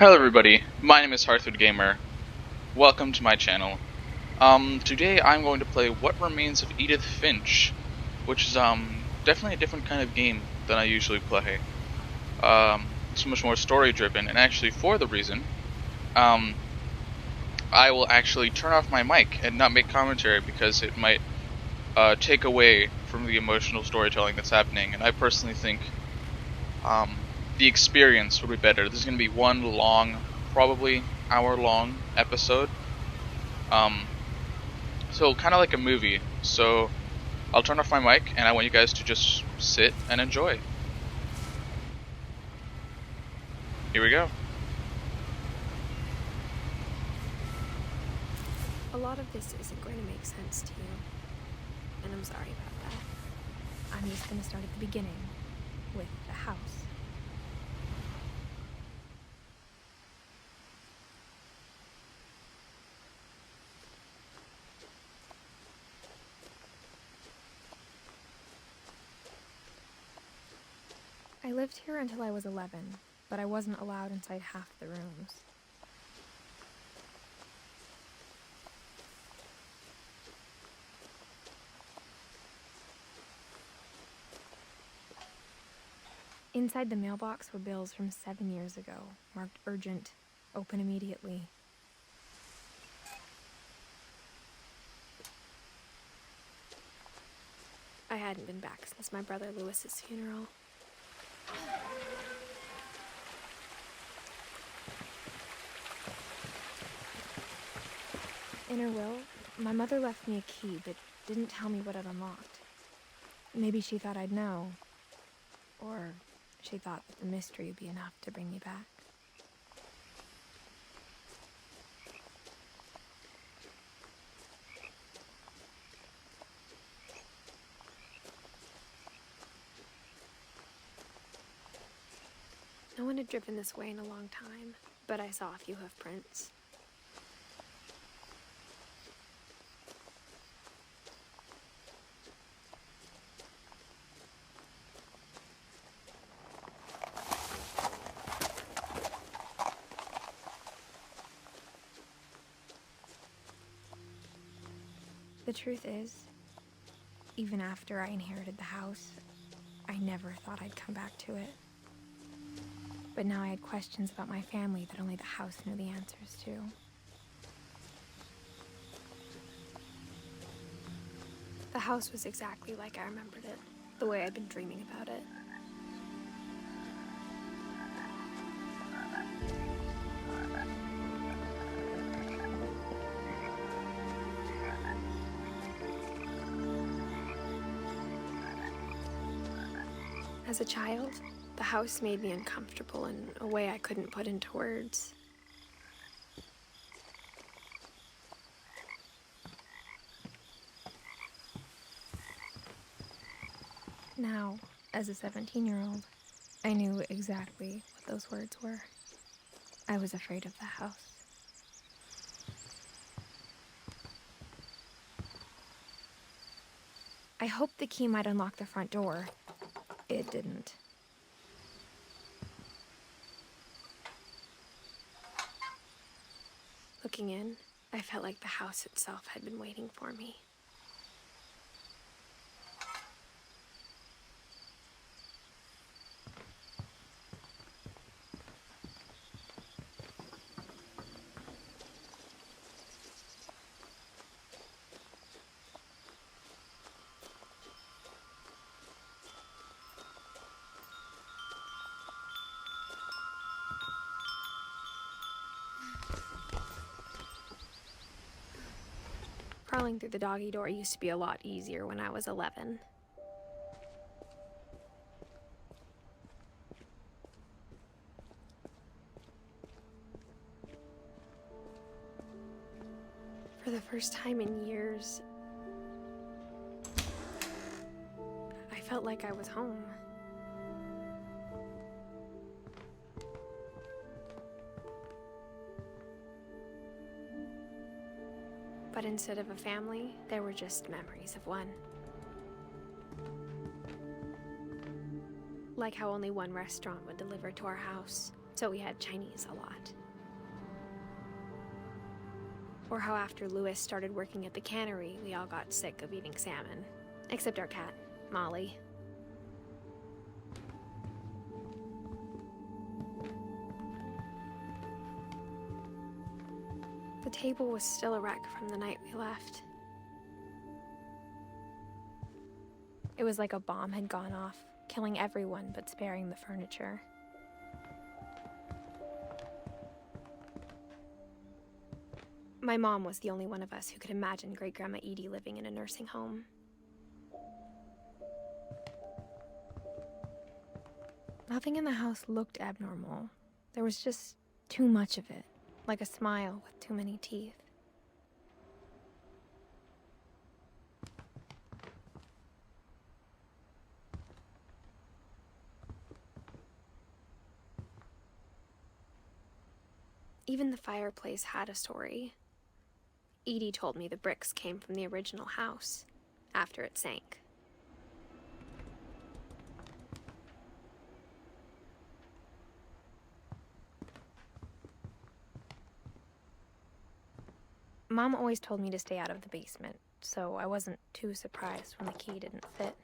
Hello everybody, my name is Hearthwood Gamer. Welcome to my channel. Today I'm going to play What Remains of Edith Finch, which is definitely a different kind of game than I usually play. It's much more story driven, and actually for the reason, I will actually turn off my mic and not make commentary because it might take away from the emotional storytelling that's happening, and I personally think the experience would be better. This is going to be one long, probably hour-long episode. So kind of like a movie. So I'll turn off my mic, and I want you guys to just sit and enjoy. Here we go. A lot of this isn't going to make sense to you, and I'm sorry about that. I'm just going to start at the beginning, with the house. I lived here until I was 11, but I wasn't allowed inside half the rooms. Inside the mailbox were bills from 7 years ago, marked urgent, open immediately. I hadn't been back since my brother Lewis's funeral. In her will, my mother left me a key, but didn't tell me what it unlocked. Maybe she thought I'd know, or she thought that the mystery would be enough to bring me back. No one had driven this way in a long time, but I saw a few hoof prints. The truth is, even after I inherited the house, I never thought I'd come back to it. But now I had questions about my family that only the house knew the answers to. The house was exactly like I remembered it, the way I'd been dreaming about it. As a child, the house made me uncomfortable in a way I couldn't put into words. Now, as a 17-year-old, I knew exactly what those words were. I was afraid of the house. I hoped the key might unlock the front door. It didn't. Looking in, I felt like the house itself had been waiting for me. Crawling through the doggy door used to be a lot easier when I was 11. For the first time in years, I felt like I was home. But instead of a family, there were just memories of one. Like how only one restaurant would deliver to our house, so we had Chinese a lot. Or how after Louis started working at the cannery, we all got sick of eating salmon. Except our cat, Molly. The table was still a wreck from the night we left. It was like a bomb had gone off, killing everyone but sparing the furniture. My mom was the only one of us who could imagine Great-Grandma Edie living in a nursing home. Nothing in the house looked abnormal. There was just too much of it, like a smile with too many teeth. Even the fireplace had a story. Edie told me the bricks came from the original house, after it sank. Mom always told me to stay out of the basement, so I wasn't too surprised when the key didn't fit.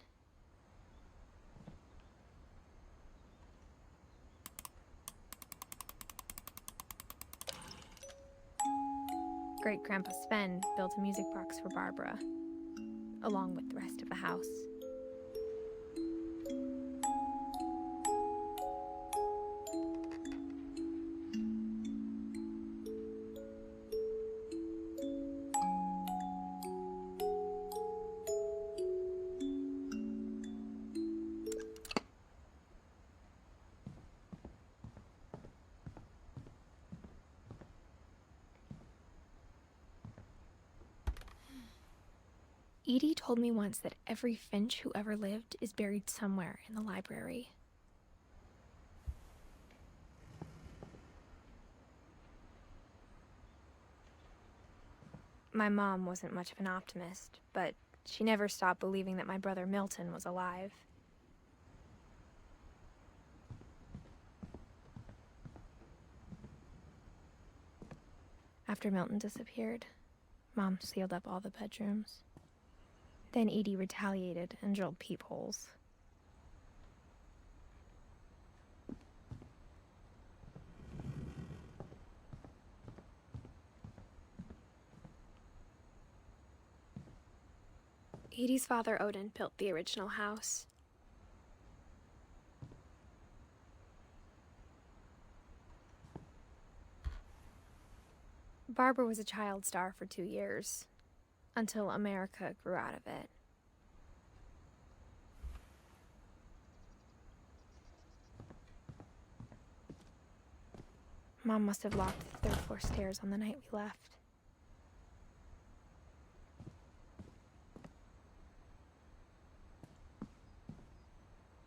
Great-Grandpa Sven built a music box for Barbara, along with the rest of the house. Edie told me once that every Finch who ever lived is buried somewhere in the library. My mom wasn't much of an optimist, but she never stopped believing that my brother Milton was alive. After Milton disappeared, Mom sealed up all the bedrooms. Then Edie retaliated and drilled peepholes. Edie's father, Odin, built the original house. Barbara was a child star for 2 years, until America grew out of it. Mom must have locked the third-floor stairs on the night we left.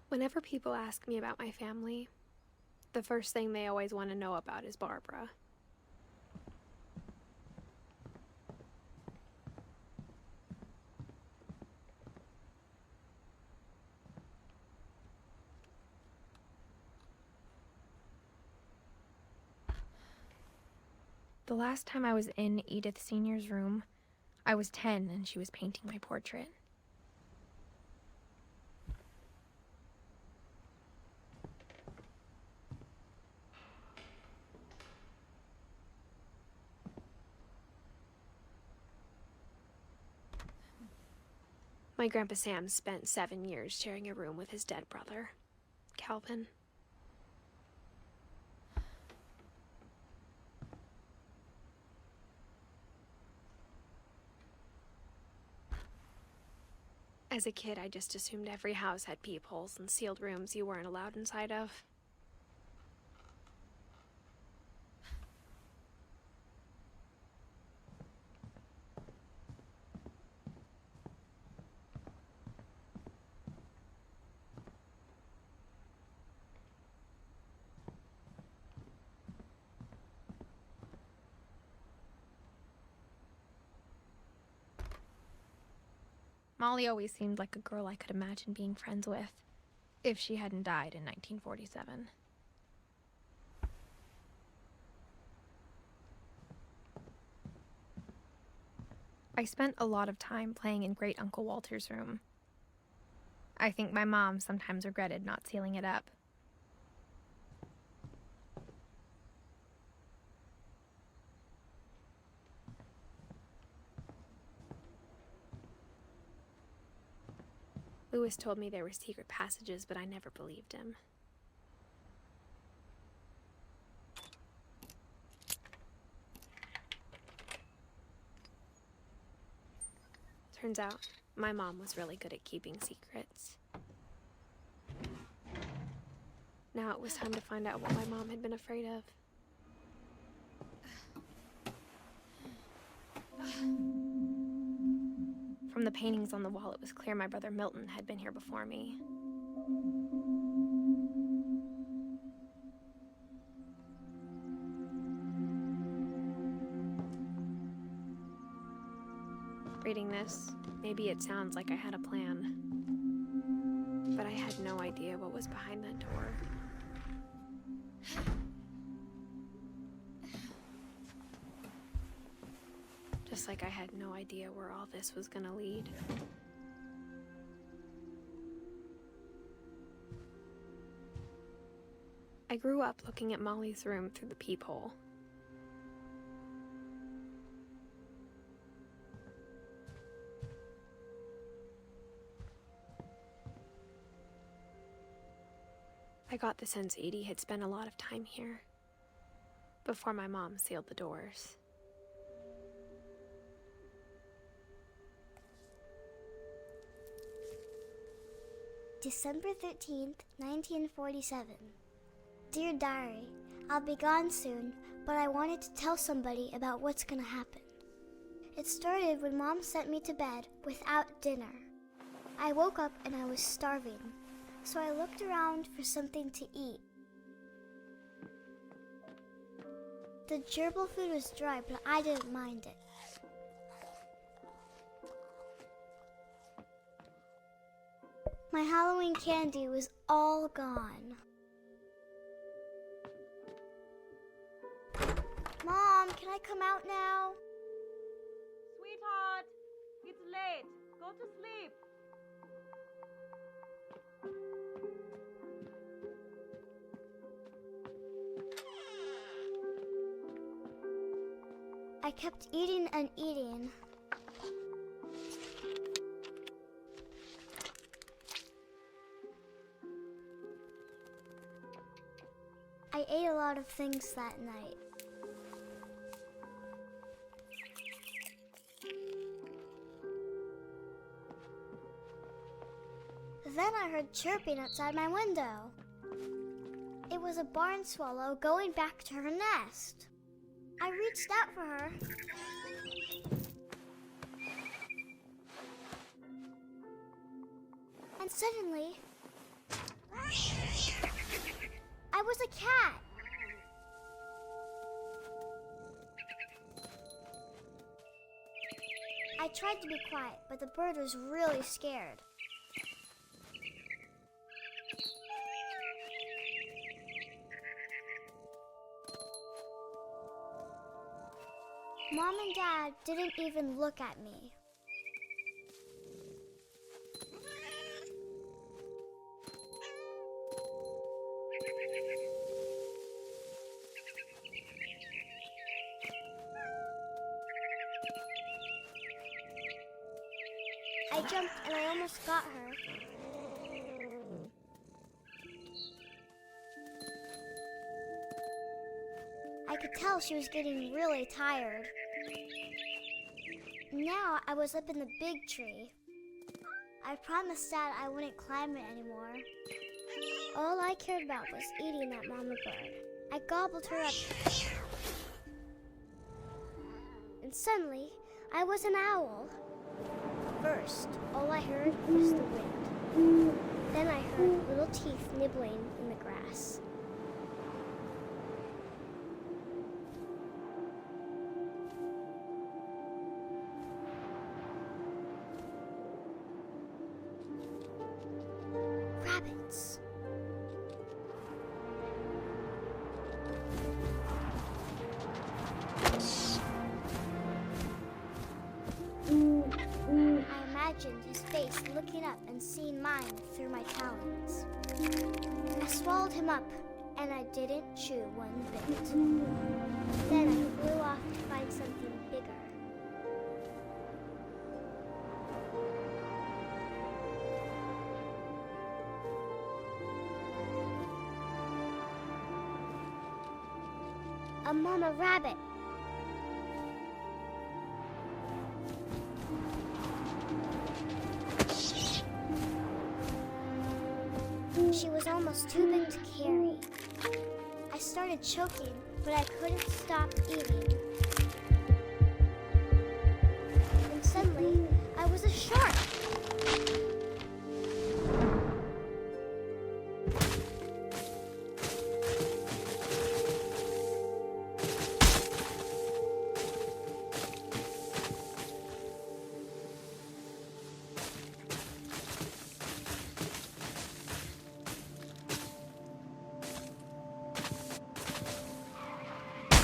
Whenever people ask me about my family, the first thing they always want to know about is Barbara. The last time I was in Edith Sr.'s room, I was 10 and she was painting my portrait. My Grandpa Sam spent 7 years sharing a room with his dead brother, Calvin. As a kid, I just assumed every house had peepholes and sealed rooms you weren't allowed inside of. Molly always seemed like a girl I could imagine being friends with, if she hadn't died in 1947. I spent a lot of time playing in Great Uncle Walter's room. I think my mom sometimes regretted not sealing it up. Louis told me there were secret passages, but I never believed him. Turns out, my mom was really good at keeping secrets. Now it was time to find out what my mom had been afraid of. From the paintings on the wall, it was clear my brother Milton had been here before me. Reading this, maybe it sounds like I had a plan, but I had no idea what was behind that door. Just like I had no idea where all this was gonna lead. I grew up looking at Molly's room through the peephole. I got the sense Edie had spent a lot of time here, before my mom sealed the doors. December 13th, 1947. Dear Diary, I'll be gone soon, but I wanted to tell somebody about what's gonna happen. It started when Mom sent me to bed without dinner. I woke up and I was starving, so I looked around for something to eat. The gerbil food was dry, but I didn't mind it. My Halloween candy was all gone. Mom, can I come out now? Sweetheart, it's late. Go to sleep. I kept eating and eating. I ate a lot of things that night. Then I heard chirping outside my window. It was a barn swallow going back to her nest. I reached out for her. And suddenly, I was a cat. I tried to be quiet, but the bird was really scared. Mom and Dad didn't even look at me. I jumped and I almost got her. I could tell she was getting really tired. Now I was up in the big tree. I promised Dad I wouldn't climb it anymore. All I cared about was eating that mama bird. I gobbled her up. And suddenly, I was an owl. First, all I heard was the wind. Then I heard little teeth nibbling in the grass. Rabbits. swallowed him up, and I didn't chew one bit. Then I flew off to find something bigger. A mama rabbit. She was almost too big to carry. I started choking, but I couldn't stop eating. And suddenly, I was a shark.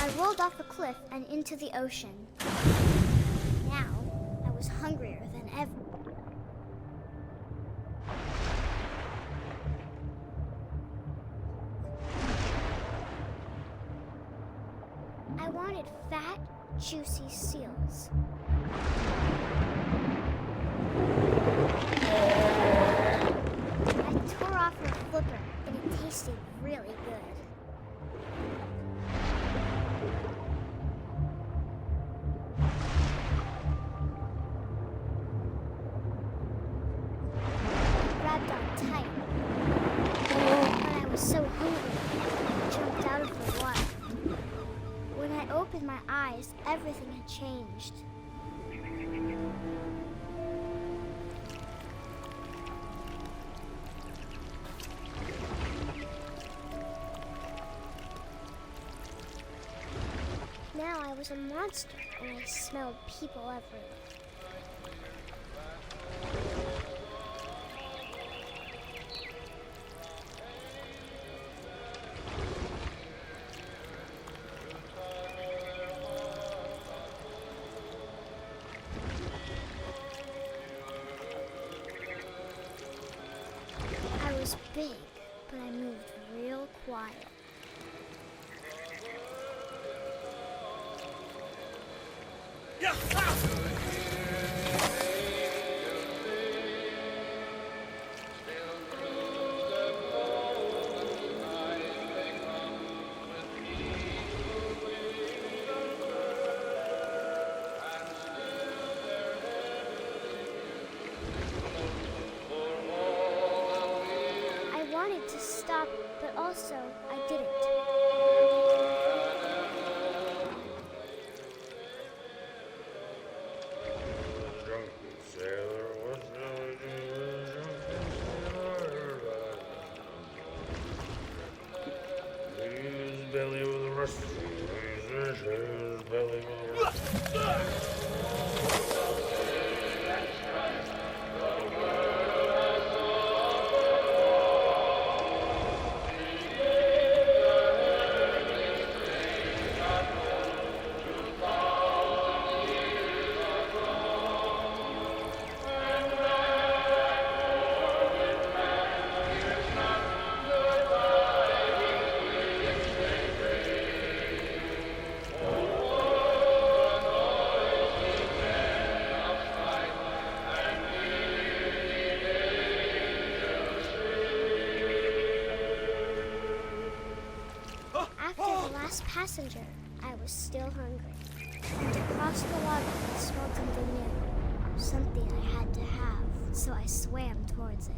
I rolled off a cliff and into the ocean. Now, I was hungrier than ever. I wanted fat, juicy seals. I tore off her flipper, and it tasted really good. Grabbed on tight. But I was so hungry, I jumped out of the water. When I opened my eyes, everything had changed. Now I was a monster, and I smelled people everywhere. I was big, but I moved real quiet. I wanted to stop, but also I didn't. Passenger, I was still hungry. And to cross the water, I smelled something new. Something I had to have, so I swam towards it.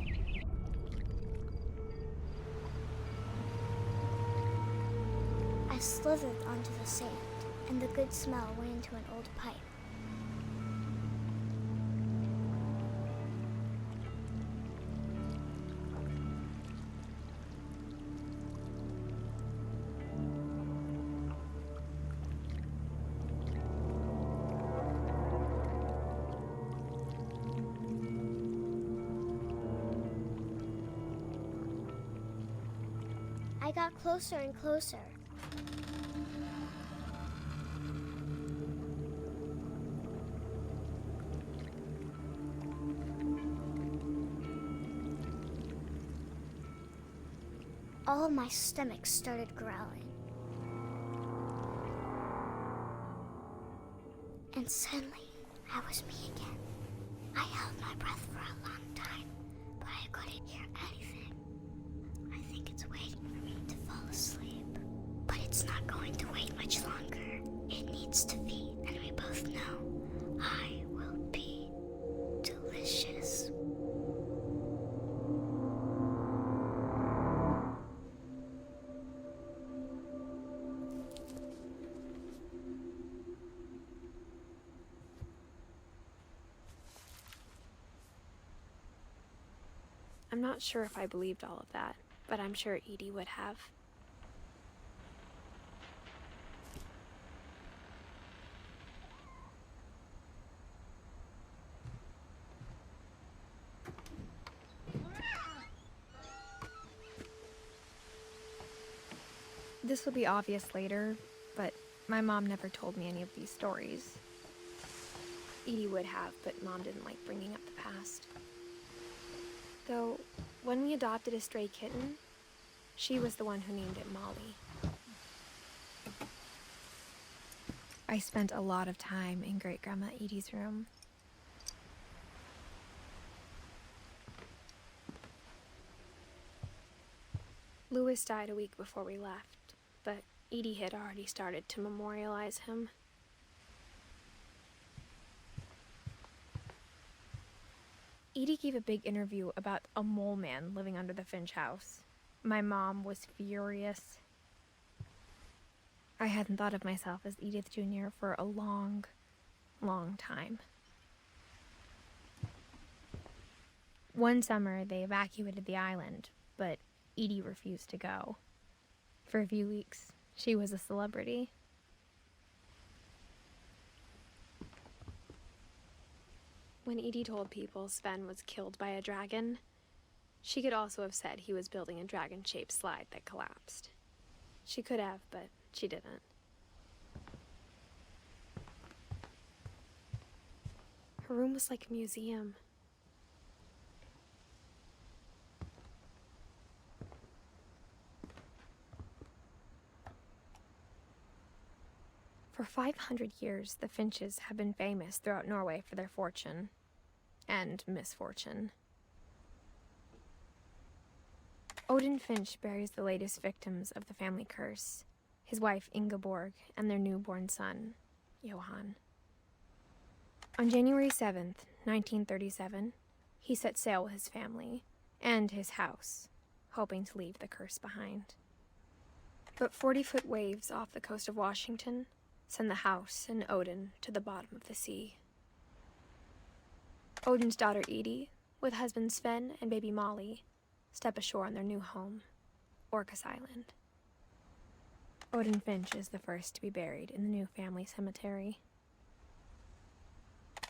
I slithered onto the sand, and the good smell went into an old pipe. I got closer and closer. all my stomach started growling. And suddenly, I was me again. I held my breath for a long time, but I couldn't hear anything. I think it's waiting for me to fall asleep. But it's not going to wait much longer. It needs to feed, and we both know I will be delicious. I'm not sure if I believed all of that, but I'm sure Edie would have. This will be obvious later, but my mom never told me any of these stories. Edie would have, but Mom didn't like bringing up the past. Though, when we adopted a stray kitten, she was the one who named it Molly. I spent a lot of time in Great-Grandma Edie's room. Louis died a week before we left, but Edie had already started to memorialize him. Edie gave a big interview about a mole man living under the Finch house. My mom was furious. I hadn't thought of myself as Edith Jr. for a long, long time. One summer, they evacuated the island, but Edie refused to go. For a few weeks, she was a celebrity. When Edie told people Sven was killed by a dragon, she could also have said he was building a dragon-shaped slide that collapsed. She could have, but she didn't. Her room was like a museum. For 500 years, the Finches have been famous throughout Norway for their fortune and misfortune. Odin Finch buries the latest victims of the family curse, his wife Ingeborg and their newborn son, Johan. On January 7th, 1937, he set sail with his family and his house, hoping to leave the curse behind. But 40-foot waves off the coast of Washington send the house and Odin to the bottom of the sea. Odin's daughter Edie, with husband Sven and baby Molly, step ashore on their new home, Orcas Island. Odin Finch is the first to be buried in the new family cemetery.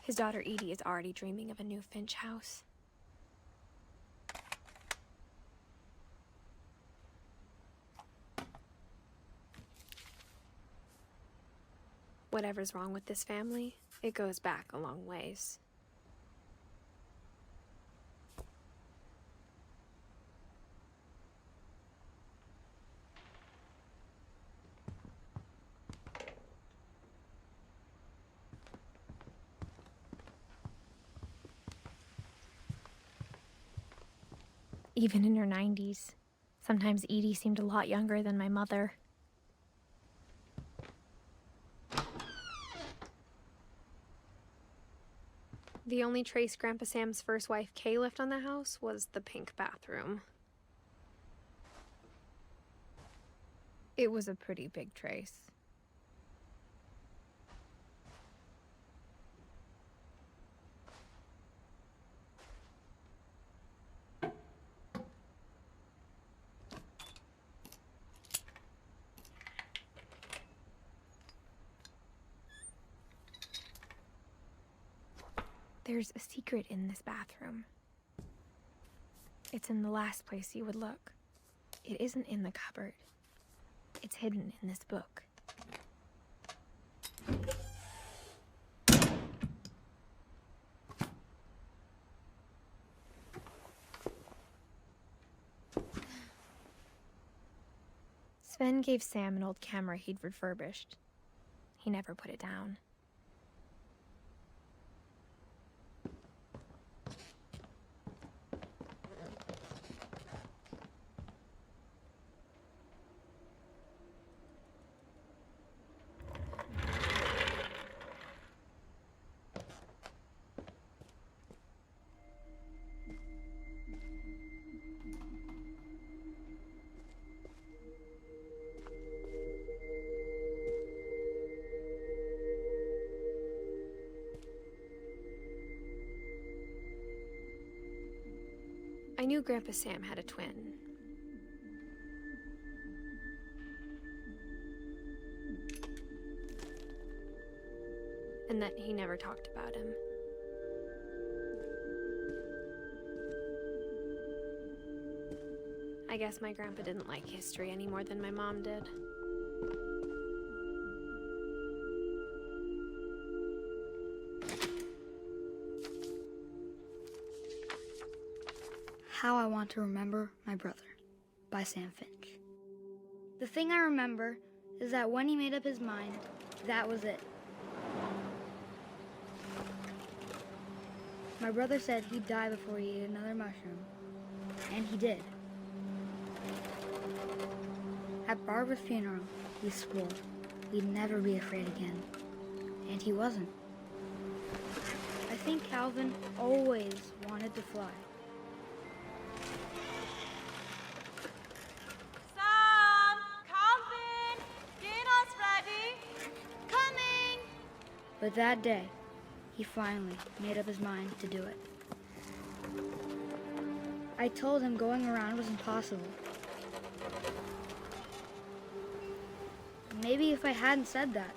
His daughter Edie is already dreaming of a new Finch house. Whatever's wrong with this family, it goes back a long ways. Even in her 90s, sometimes Edie seemed a lot younger than my mother. The only trace Grandpa Sam's first wife, Kay, left on the house was the pink bathroom. It was a pretty big trace. There's a secret in this bathroom. It's in the last place you would look. It isn't in the cupboard. It's hidden in this book. Sven gave Sam an old camera he'd refurbished. He never put it down. I knew Grandpa Sam had a twin. And that he never talked about him. I guess my grandpa didn't like history any more than my mom did. How I Want to Remember My Brother by Sam Finch. The thing I remember is that when he made up his mind, that was it. My brother said he'd die before he ate another mushroom, and he did. At Barbara's funeral, he swore he'd never be afraid again, and he wasn't. I think Calvin always wanted to fly. Sam! Calvin! Dinner's ready! Coming! But that day, he finally made up his mind to do it. I told him going around was impossible. Maybe if I hadn't said that.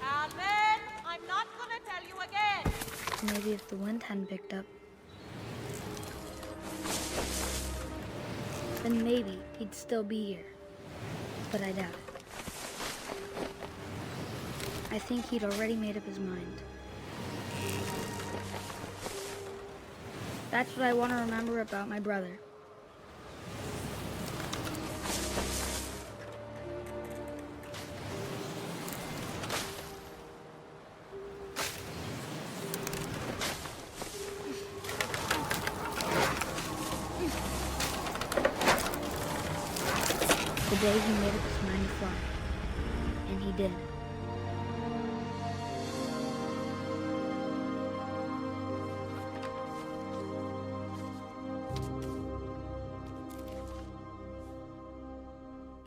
Calvin! I'm not gonna tell you again! Maybe if the wind hadn't picked up. Then maybe he'd still be here. But I doubt it. I think he'd already made up his mind. That's what I want to remember about my brother. The day he made up his mind to fly. And he did.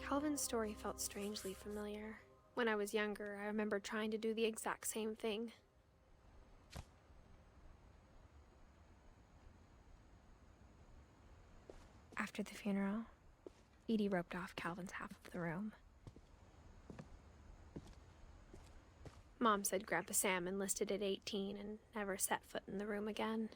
Calvin's story felt strangely familiar. When I was younger, I remember trying to do the exact same thing. After the funeral, Edie roped off Calvin's half of the room. Mom said Grandpa Sam enlisted at 18 and never set foot in the room again.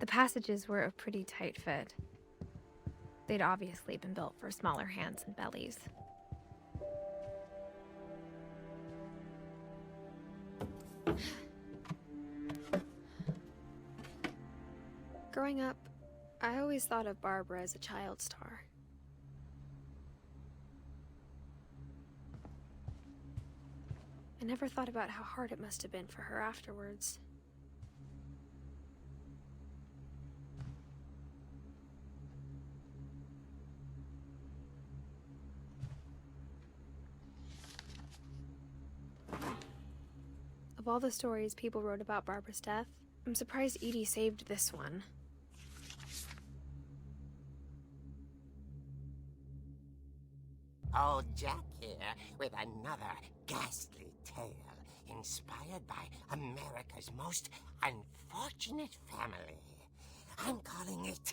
The passages were a pretty tight fit. They'd obviously been built for smaller hands and bellies. Growing up, I always thought of Barbara as a child star. I never thought about how hard it must have been for her afterwards. Of all the stories people wrote about Barbara's death, I'm surprised Edie saved this one. Old Jack here with another ghastly tale inspired by America's most unfortunate family. I'm calling it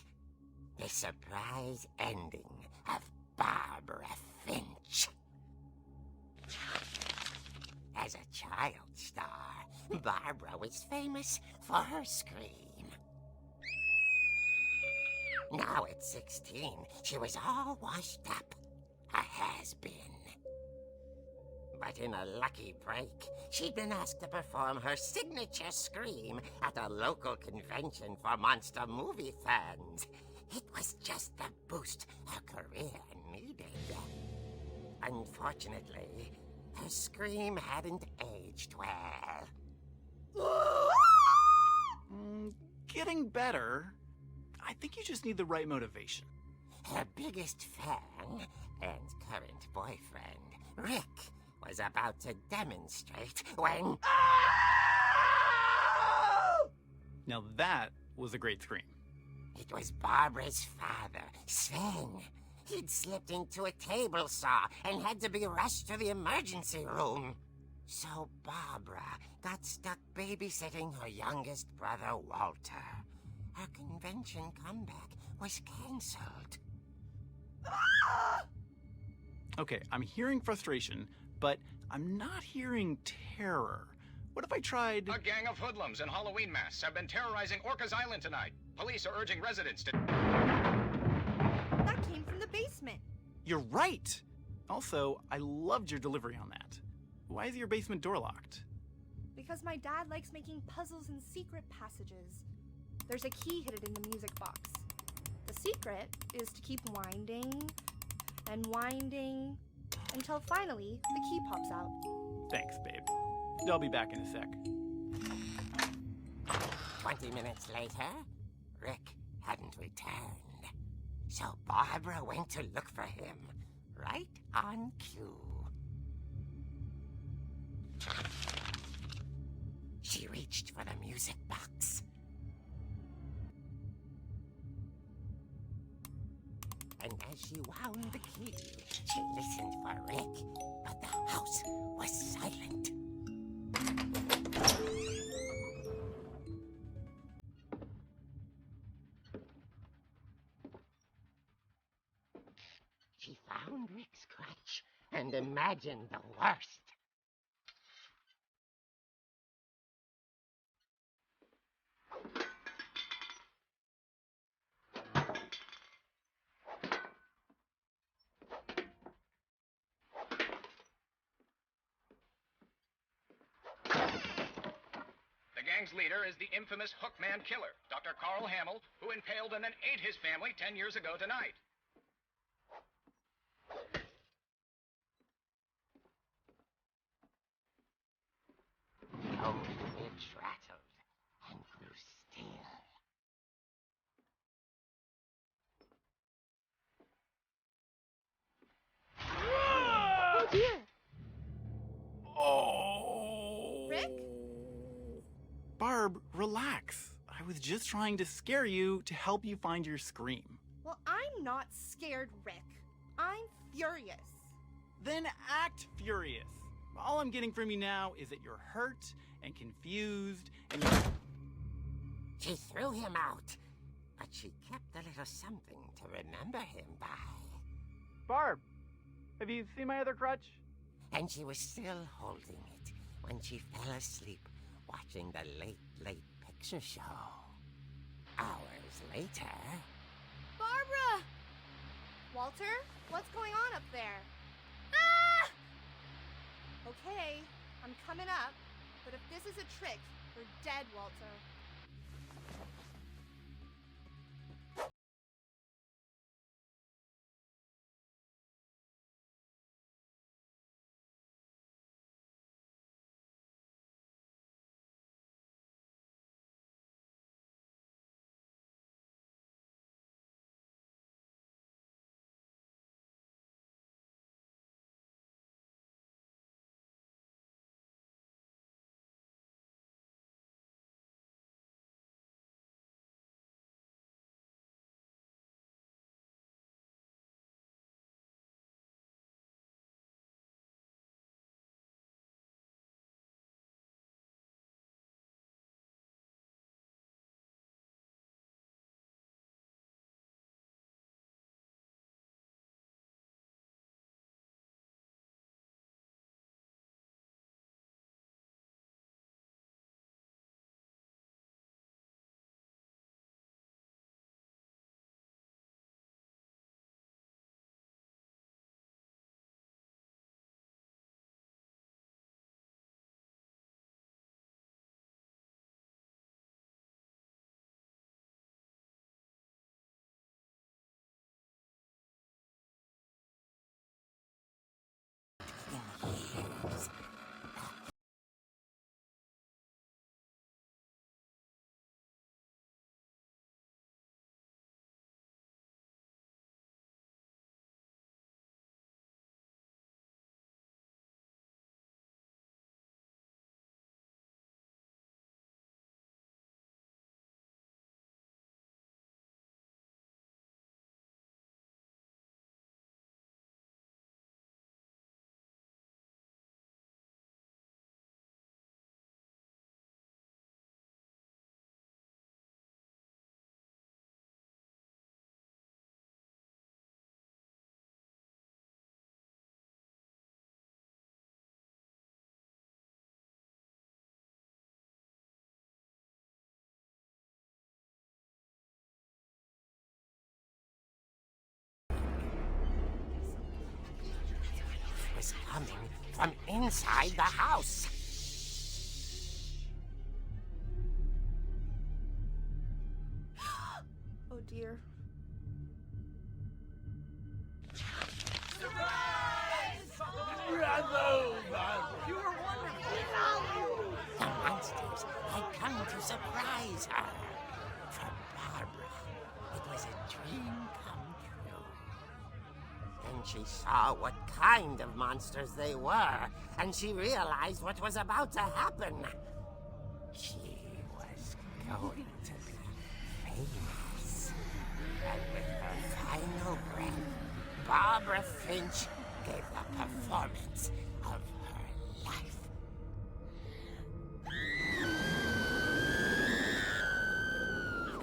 surprise ending of Barbara Finch. As a child star, Barbara was famous for her scream. Now at 16, she was all washed up, a has-been. But in a lucky break, she'd been asked to perform her signature scream at a local convention for monster movie fans. It was just the boost her career needed. Unfortunately, her scream hadn't aged well. Getting better. I think you just need the right motivation. Her biggest fan and current boyfriend, Rick, was about to demonstrate when... Now that was a great scream. It was Barbara's father, Sven. He'd slipped into a table saw and had to be rushed to the emergency room. So Barbara got stuck babysitting her youngest brother, Walter. Her convention comeback was cancelled. Okay, I'm hearing frustration, but I'm not hearing terror. What if I tried... A gang of hoodlums in Halloween masks have been terrorizing Orcas Island tonight. Police are urging residents to... That came from the basement. You're right! Also, I loved your delivery on that. Why is your basement door locked? Because my dad likes making puzzles and secret passages. There's a key hidden in the music box. The secret is to keep winding and winding until finally the key pops out. Thanks, babe. I'll be back in a sec. 20 minutes later, Rick hadn't returned. So Barbara went to look for him, right on cue. She reached for the music box. And as she wound the key, she listened for Rick, but the house was silent. She found Rick's crutch and imagined the worst. The gang's leader is the infamous Hookman killer, Dr. Carl Hamill, who impaled and then ate his family 10 years ago tonight. Oh, it rattled and grew still. Oh dear! Oh! Rick? Barb, relax. I was just trying to scare you to help you find your scream. Well, I'm not scared, Rick. I'm furious. Then act furious. All I'm getting from you now is that you're hurt and confused and you're... She threw him out, but she kept a little something to remember him by. Barb, have you seen my other crutch? And she was still holding it when she fell asleep watching the Late Picture Show. Hours later... Barbara! Walter, what's going on up there? Ah! Okay, I'm coming up, but if this is a trick, you're dead, Walter. coming from inside the house. Oh dear. The monsters had come to surprise her. For Barbara, it was a dream come true. Then she saw what kind of monsters they were, and she realized what was about to happen. She was going to be famous. And with her final breath, Barbara Finch gave the performance of her life.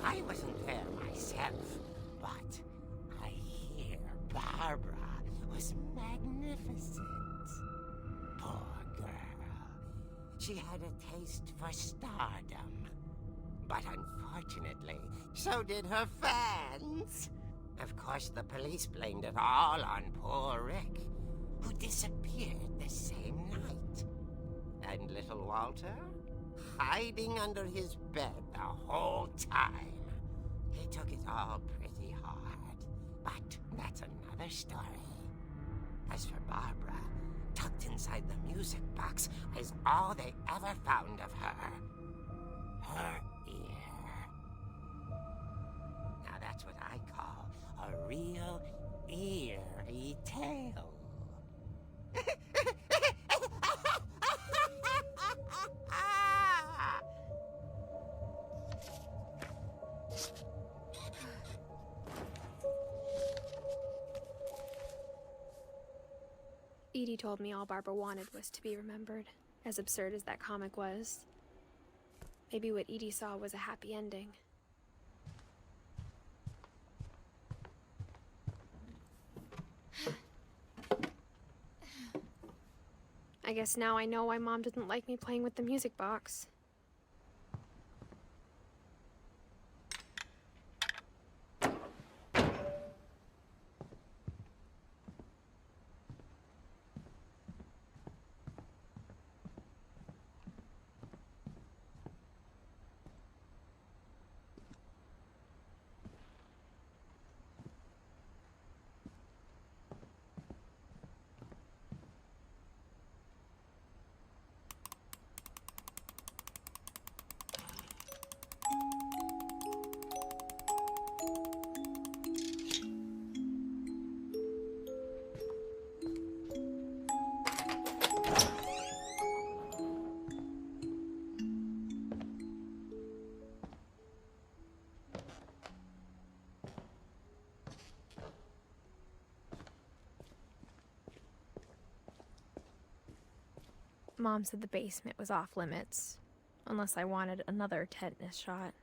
I wasn't there myself, but I hear Barbara was magnificent. Poor girl. She had a taste for stardom. But unfortunately, so did her fans. Of course, the police blamed it all on poor Rick, who disappeared the same night. And little Walter? Hiding under his bed the whole time. He took it all pretty hard, but that's another story. As for Barbara, tucked inside the music box is all they ever found of her. Her ear. Now that's what I call a real eerie tale. Edie told me all Barbara wanted was to be remembered, as absurd as that comic was. Maybe what Edie saw was a happy ending. I guess now I know why Mom didn't like me playing with the music box. Mom said the basement was off limits, unless I wanted another tetanus shot.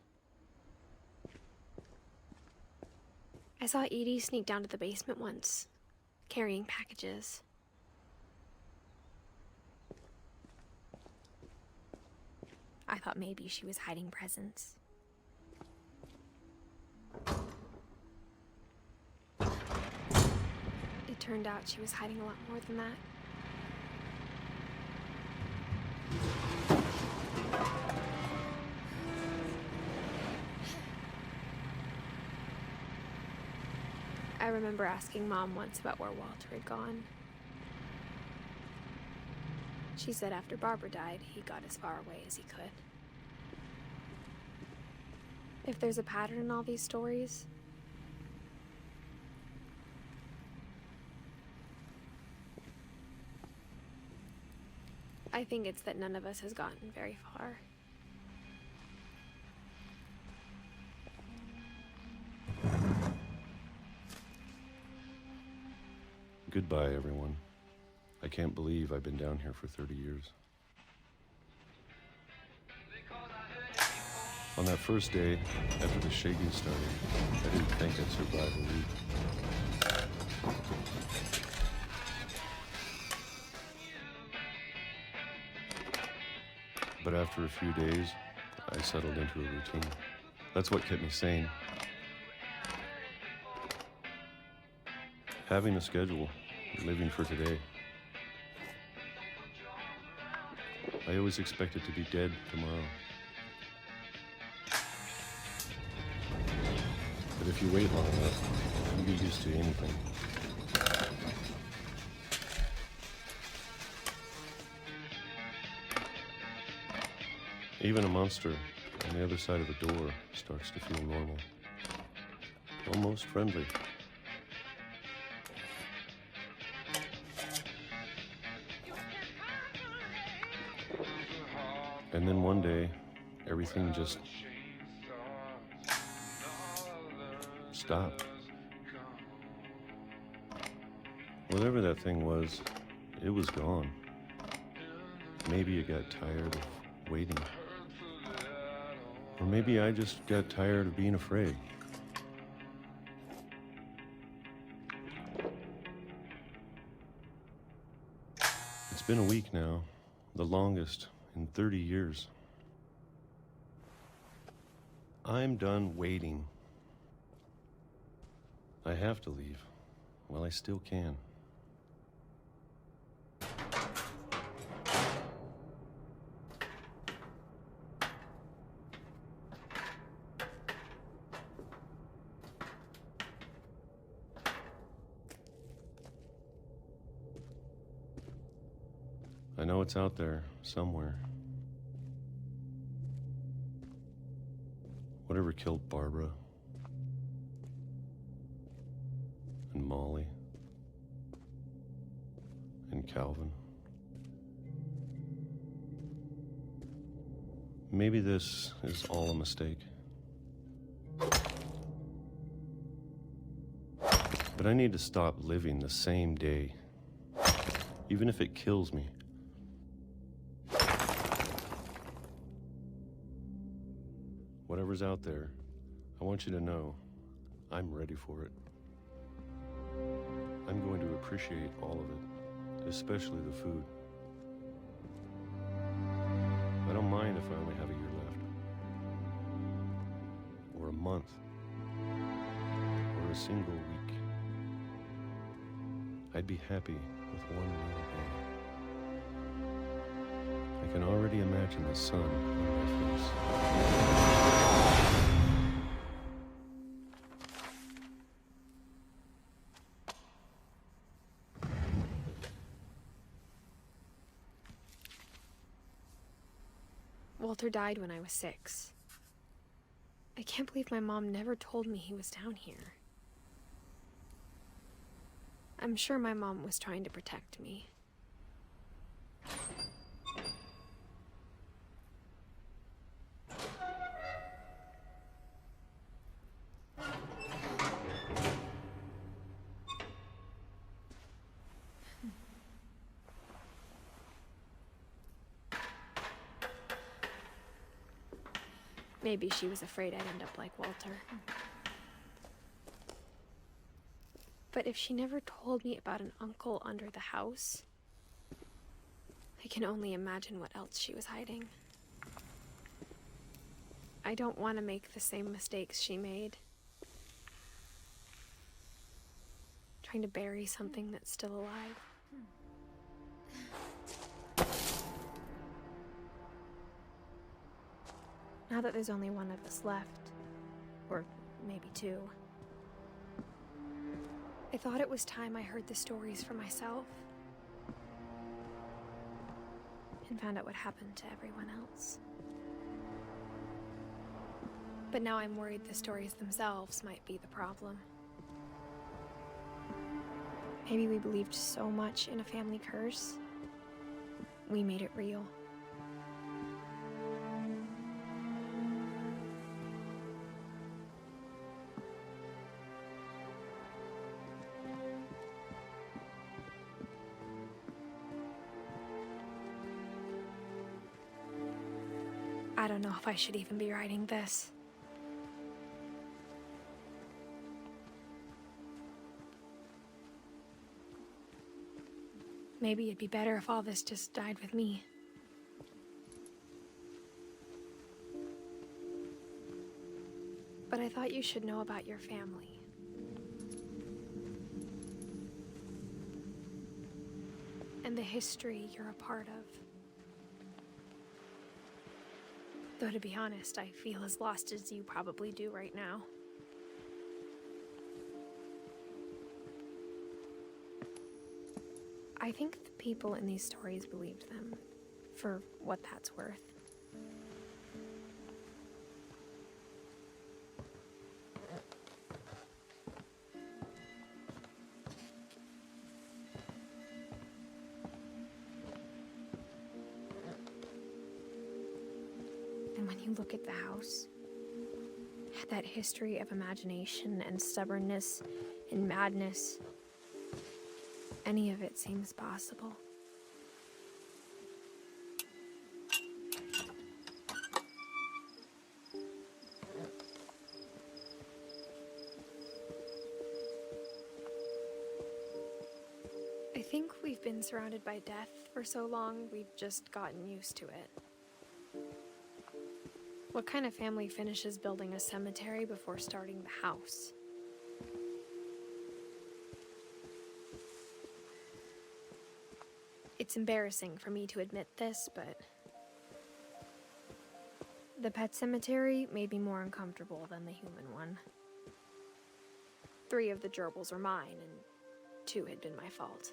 I saw Edie sneak down to the basement once, carrying packages. I thought maybe she was hiding presents. It turned out she was hiding a lot more than that. I remember asking Mom once about where Walter had gone. She said after Barbara died, he got as far away as he could. If there's a pattern in all these stories, I think it's that none of us has gotten very far. Goodbye, everyone. I can't believe I've been down here for 30 years. On that first day, after the shaking started, I didn't think I'd survive a week. But after a few days, I settled into a routine. That's what kept me sane. Having a schedule, living for today. I always expected to be dead tomorrow. But if you wait long enough, you get used to anything. Even a monster on the other side of the door starts to feel normal. Almost friendly. And then one day, everything just stopped. Whatever that thing was, it was gone. Maybe it got tired of waiting. Or maybe I just got tired of being afraid. It's been a week now, the longest in 30 years. I'm done waiting. I have to leave while I still can. I know it's out there somewhere. Whatever killed Barbara and Molly and Calvin. Maybe this is all a mistake. But I need to stop living the same day, even if it kills me. Whatever's out there, I want you to know I'm ready for it. I'm going to appreciate all of it, especially the food. I don't mind if I only have a year left, or a month, or a single week. I'd be happy with one meal a day. I can already imagine the sun on my face. Walter died when I was 6. I can't believe my mom never told me he was down here. I'm sure my mom was trying to protect me. Maybe she was afraid I'd end up like Walter. But if she never told me about an uncle under the house, I can only imagine what else she was hiding. I don't want to make the same mistakes she made. Trying to bury something that's still alive. Now that there's only one of us left, or maybe 2, I thought it was time I heard the stories for myself and found out what happened to everyone else. But now I'm worried the stories themselves might be the problem. Maybe we believed so much in a family curse, we made it real. I don't know if I should even be writing this. Maybe it'd be better if all this just died with me. But I thought you should know about your family. And the history you're a part of. Though to be honest, I feel as lost as you probably do right now. I think the people in these stories believed them, for what that's worth. And when you look at the house, that history of imagination and stubbornness and madness, any of it seems possible. I think we've been surrounded by death for so long, we've just gotten used to it. What kind of family finishes building a cemetery before starting the house? It's embarrassing for me to admit this, but the pet cemetery made me more uncomfortable than the human one. 3 of the gerbils are mine, and 2 had been my fault.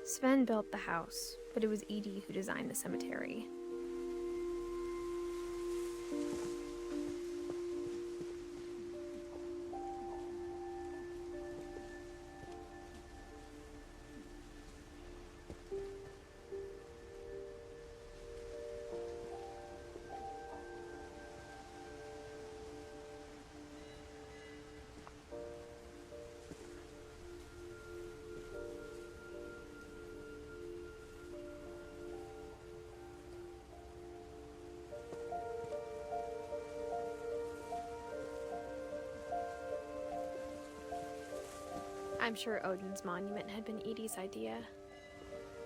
Sven built the house, but it was Edie who designed the cemetery. I'm sure Odin's monument had been Edie's idea.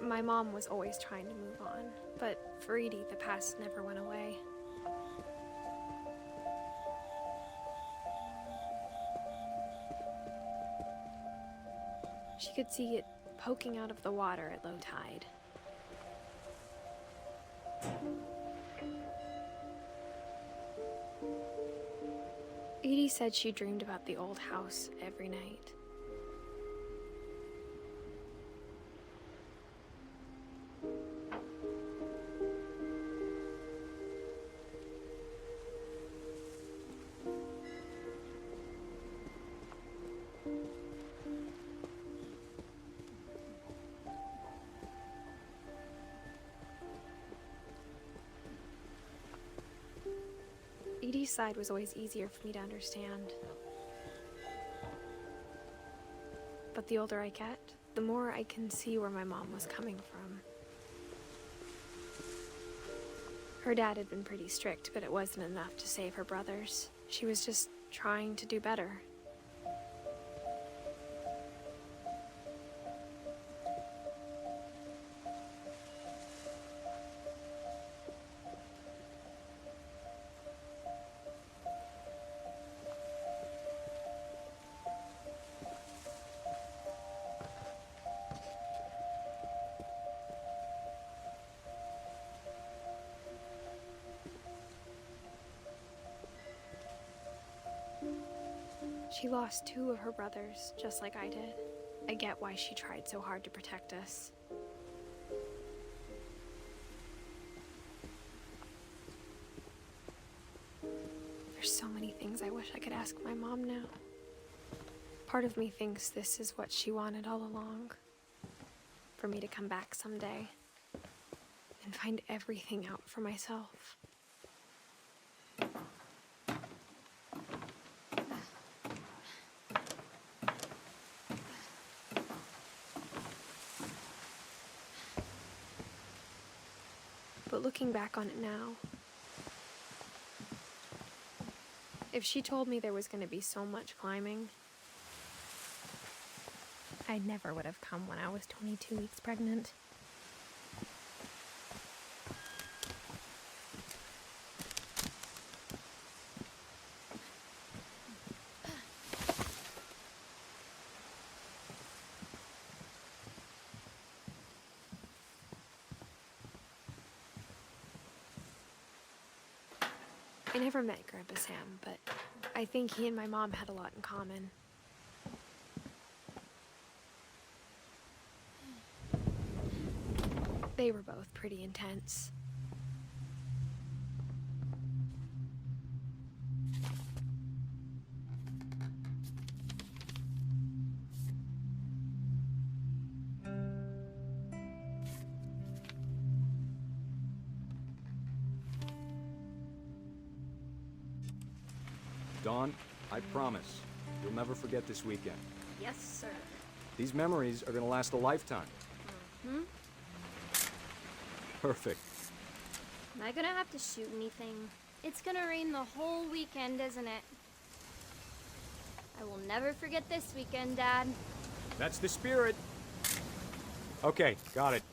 My mom was always trying to move on, but for Edie, the past never went away. She could see it poking out of the water at low tide. Edie said she dreamed about the old house every night. Edie's side was always easier for me to understand. But the older I get, the more I can see where my mom was coming from. Her dad had been pretty strict, but it wasn't enough to save her brothers. She was just trying to do better. She lost 2 of her brothers, just like I did. I get why she tried so hard to protect us. There's so many things I wish I could ask my mom now. Part of me thinks this is what she wanted all along. For me to come back someday and find everything out for myself. But looking back on it now, If she told me there was going to be so much climbing, I never would have come when I was 22 weeks pregnant. I never met Grandpa Sam, but I think he and my mom had a lot in common. They were both pretty intense. Dawn, I promise, you'll never forget this weekend. Yes, sir. These memories are gonna last a lifetime. Hmm? Perfect. Am I gonna have to shoot anything? It's gonna rain the whole weekend, isn't it? I will never forget this weekend, Dad. That's the spirit. Okay, got it.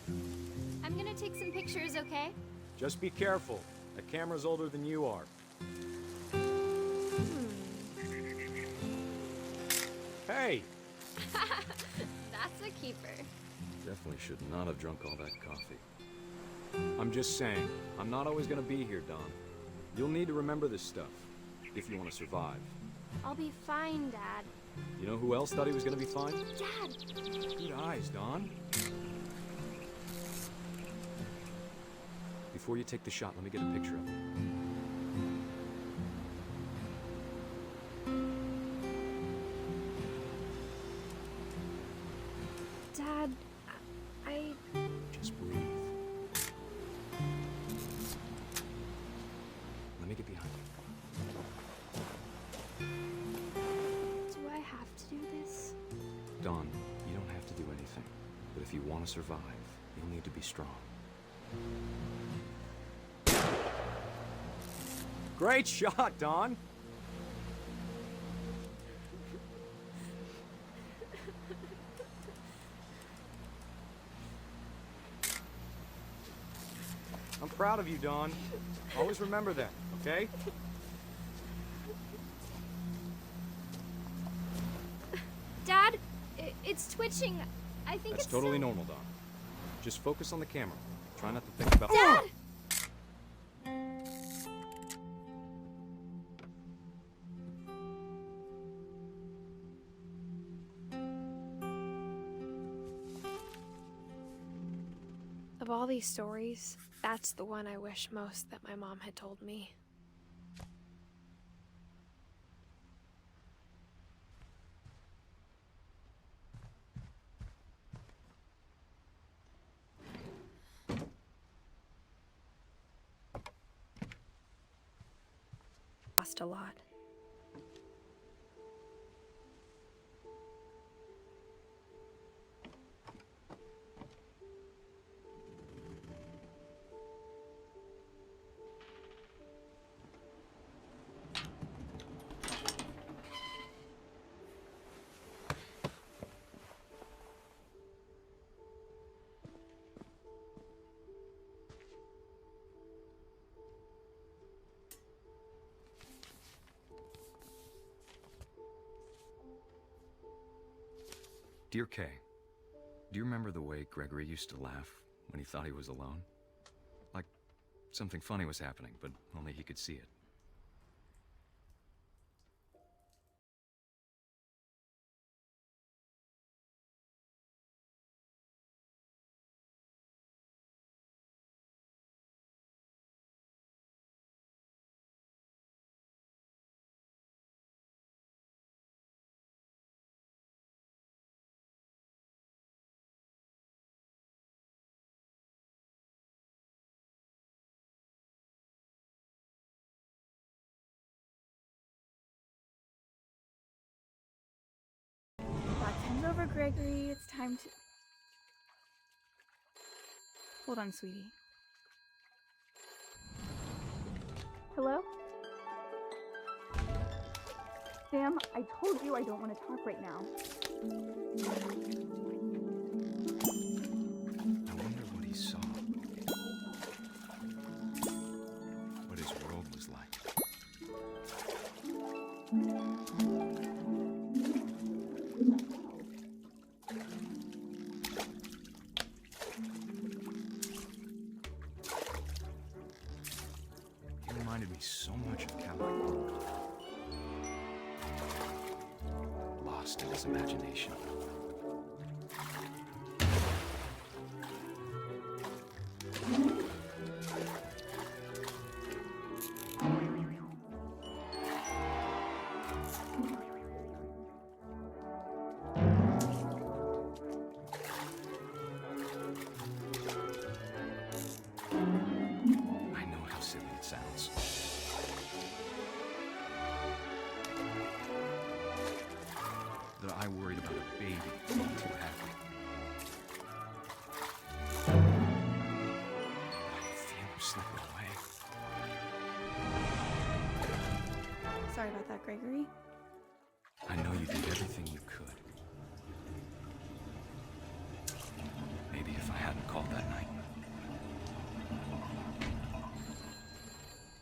I'm gonna take some pictures, okay? Just be careful. The camera's older than you are. Hey! That's a keeper. Definitely should not have drunk all that coffee. I'm just saying, I'm not always gonna be here, Dawn. You'll need to remember this stuff, if you want to survive. I'll be fine, Dad. You know who else thought he was gonna be fine? Dad! Good eyes, Dawn. Before you take the shot, let me get a picture of him. Dad, I... Just breathe. Let me get behind you. Do I have to do this? Dawn, you don't have to do anything. But if you want to survive, you'll need to be strong. Great shot, Dawn! I'm proud of you, Dawn. Always remember that, okay? Dad, it's twitching. I think That's it's totally so... normal, Dawn. Just focus on the camera. Try not to think about... Dad! Of all these stories, that's the one I wish most that my mom had told me. Lost a lot. Dear Kay, do you remember the way Gregory used to laugh when he thought he was alone? Like something funny was happening, but only he could see it. Time's over, Gregory. It's time to... Hold on, sweetie. Hello? Sam, I told you I don't want to talk right now. I wonder what he saw. What his world was like. He reminded me so much of California. Lost in his imagination. I know how silly it sounds. That I worried about a baby being too happy. I feel him slipping away. Sorry about that, Gregory. I know you did everything you could. Maybe if I hadn't called that night.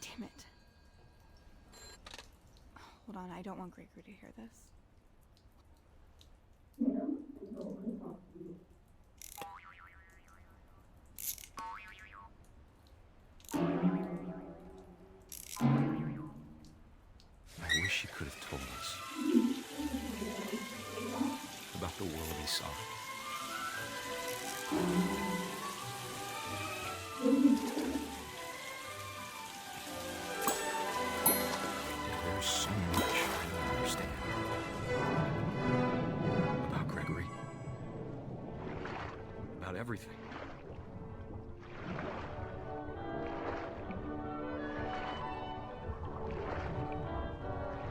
Damn it. Hold on, I don't want Gregory to hear this. I wish he could have told us about the world he saw. There's so much I don't understand about Gregory, about everything.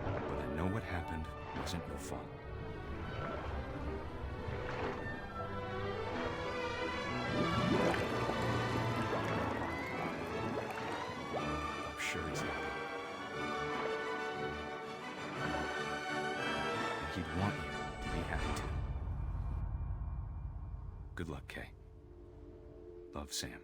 But I know what happened wasn't your fault. I'm sure he's happy. And he'd want you to be happy too. Good luck, Kay. Love, Sam.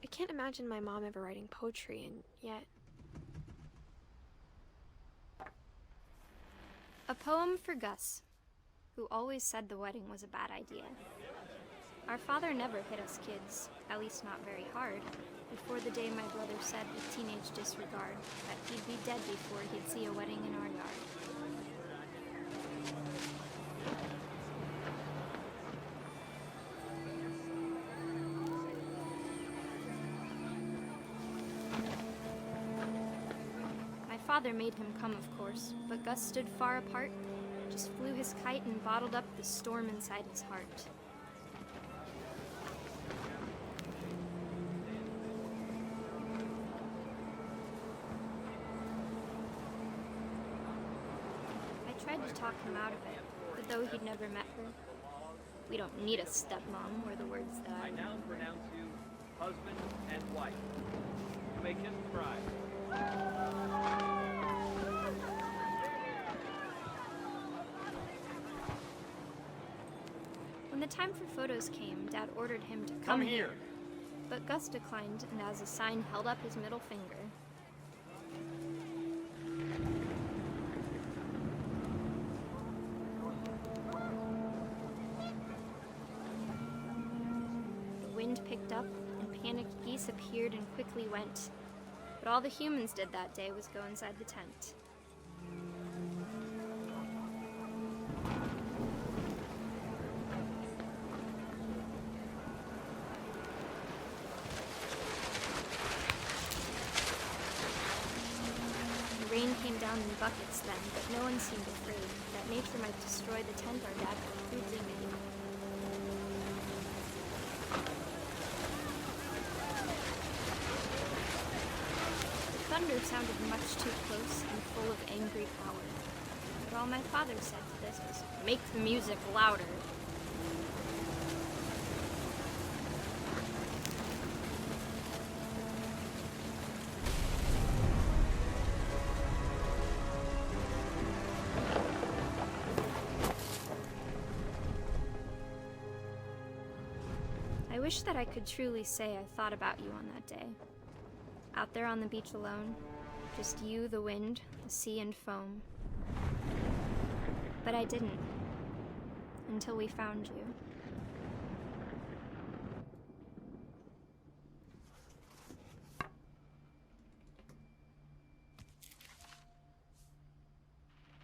I can't imagine my mom ever writing poetry, and yet... A poem for Gus, who always said the wedding was a bad idea. Our father never hit us kids, at least not very hard, before the day my brother said with teenage disregard that he'd be dead before he'd see a wedding in our yard. My father made him come, of course, but Gus stood far apart, just flew his kite and bottled up the storm inside his heart. I tried to talk him out of it, but though he'd never met her, "We don't need a stepmom," were the words that I now pronounce you husband and wife. You may kiss the bride. When the time for photos came, Dad ordered him to Come here. But Gus declined, and as a sign held up his middle finger. The wind picked up, and panicked geese appeared and quickly went. But all the humans did that day was go inside the tent. The rain came down in buckets then, but no one seemed afraid that nature might destroy the tent our dad had crudely made. thunder sounded much too close and full of angry power. But all my father said to this was, "Make the music louder." I wish that I could truly say I thought about you on that day. Out there on the beach alone, just you, the wind, the sea, and foam. But I didn't, until we found you.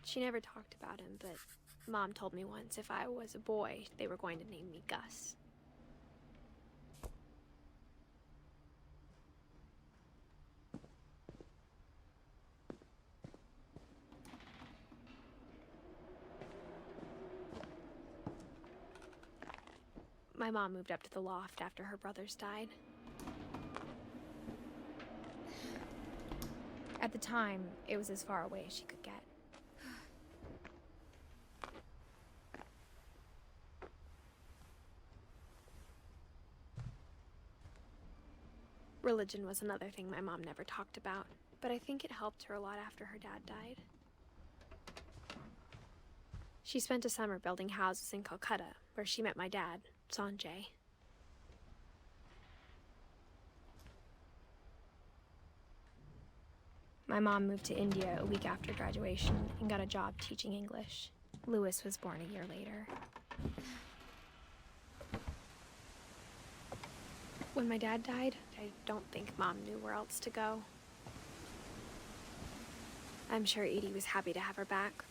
She never talked about him, but Mom told me once if I was a boy, they were going to name me Gus. My mom moved up to the loft after her brothers died. At the time, it was as far away as she could get. Religion was another thing my mom never talked about, but I think it helped her a lot after her dad died. She spent a summer building houses in Calcutta, where she met my dad, Sanjay. My mom moved to India a week after graduation and got a job teaching English. Louis was born a year later. When my dad died, I don't think Mom knew where else to go. I'm sure Edie was happy to have her back.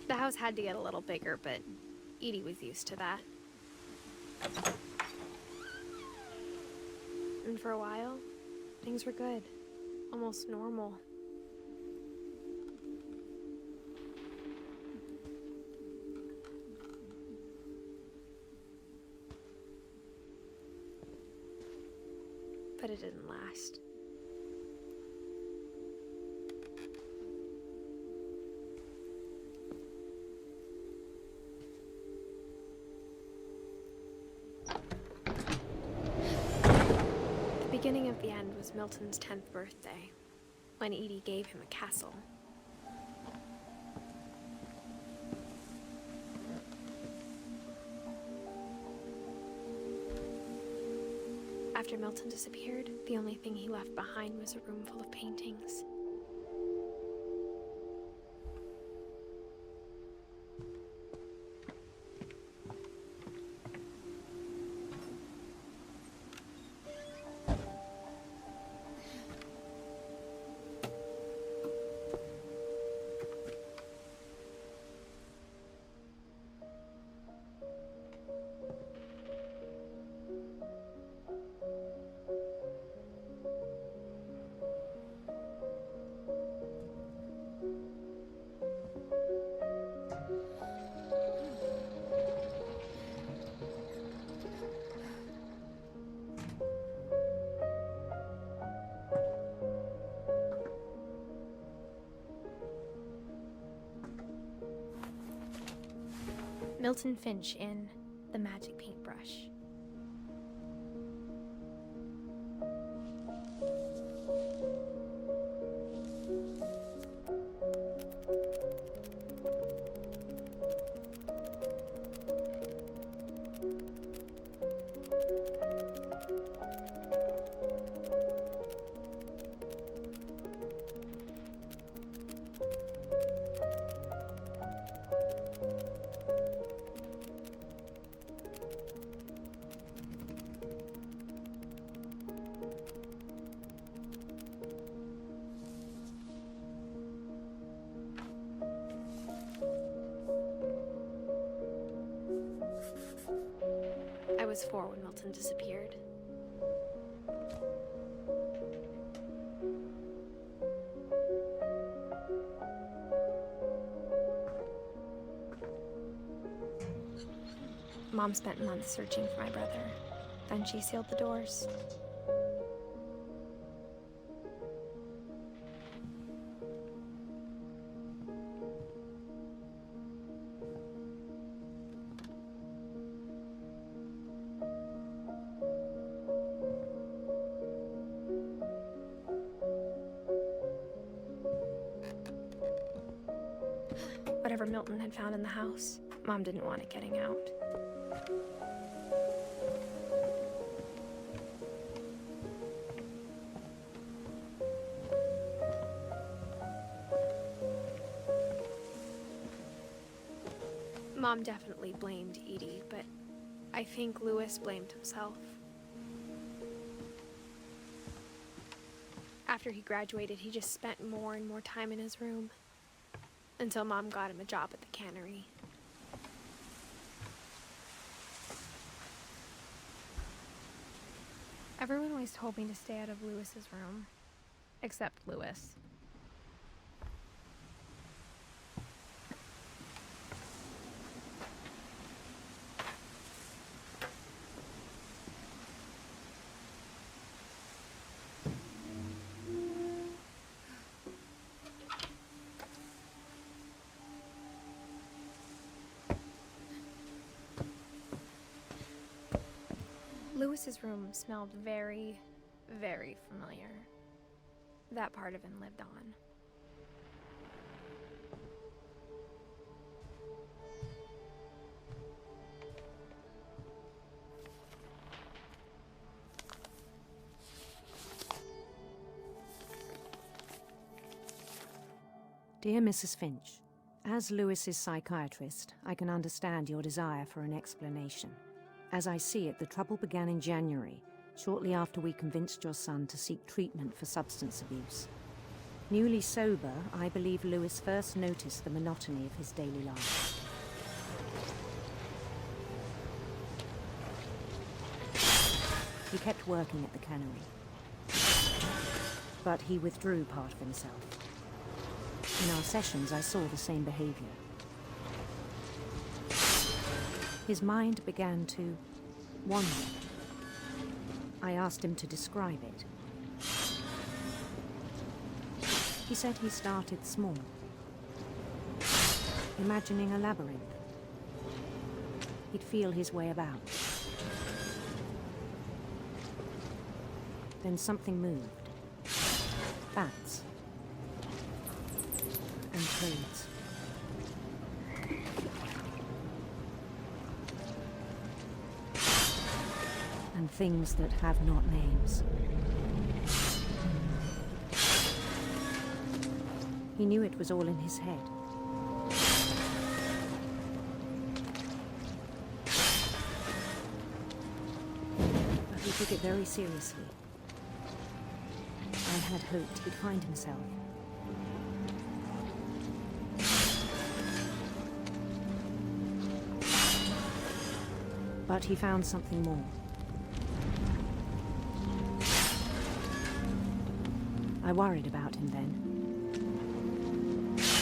The house had to get a little bigger, but Edie was used to that. And for a while, things were good. Almost normal. But it didn't last. The beginning of the end was Milton's 10th birthday, when Edie gave him a castle. After Milton disappeared, the only thing he left behind was a room full of paintings. Milton Finch in The Magic Paintbrush. I was 4 when Milton disappeared. Mom spent months searching for my brother. Then she sealed the doors. Whatever Milton had found in the house, Mom didn't want it getting out. Mom definitely blamed Edie, but I think Louis blamed himself. After he graduated, he just spent more and more time in his room, until Mom got him a job at the cannery. Everyone always told me to stay out of Louis's room, except Louis. Louis's room smelled very, very familiar. That part of him lived on. Dear Mrs. Finch, as Louis's psychiatrist, I can understand your desire for an explanation. As I see it, the trouble began in January, shortly after we convinced your son to seek treatment for substance abuse. Newly sober, I believe Louis first noticed the monotony of his daily life. He kept working at the cannery, but he withdrew part of himself. In our sessions, I saw the same behavior. His mind began to wander. I asked him to describe it. He said he started small, imagining a labyrinth. He'd feel his way about. Then something moved. Bats. And toads. And things that have not names. He knew it was all in his head. But he took it very seriously. I had hoped he'd find himself. But he found something more. I worried about him then,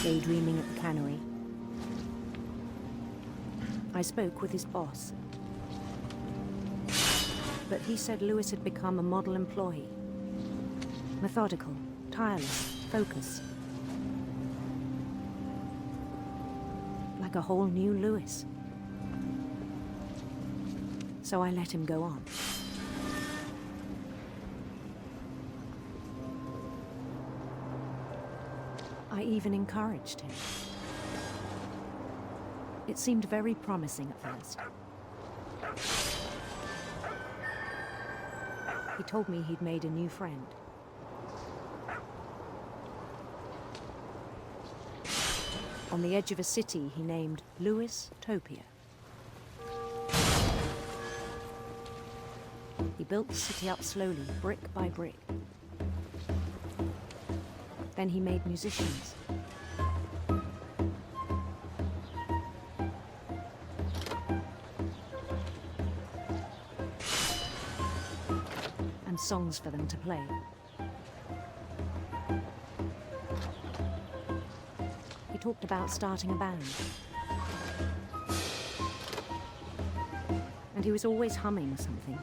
daydreaming at the cannery. I spoke with his boss, but he said Louis had become a model employee. Methodical, tireless, focused. Like a whole new Louis. So I let him go on. I even encouraged him. It seemed very promising at first. He told me he'd made a new friend. On the edge of a city he named Louis Topia. He built the city up slowly, brick by brick. Then he made musicians. And songs for them to play. He talked about starting a band. and he was always humming something.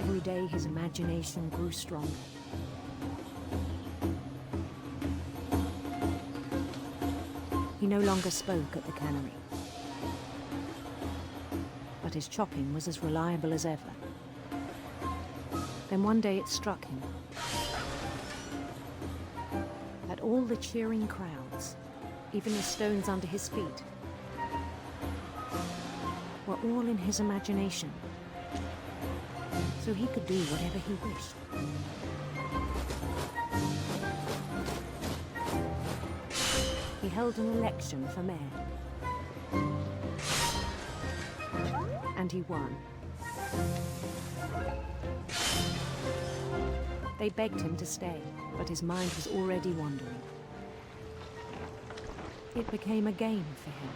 Every day his imagination grew stronger. He no longer spoke at the cannery, but his chopping was as reliable as ever. Then one day it struck him that all the cheering crowds, even the stones under his feet, were all in his imagination, so he could do whatever he wished. He held an election for mayor, and he won. They begged him to stay, but his mind was already wandering. It became a game for him.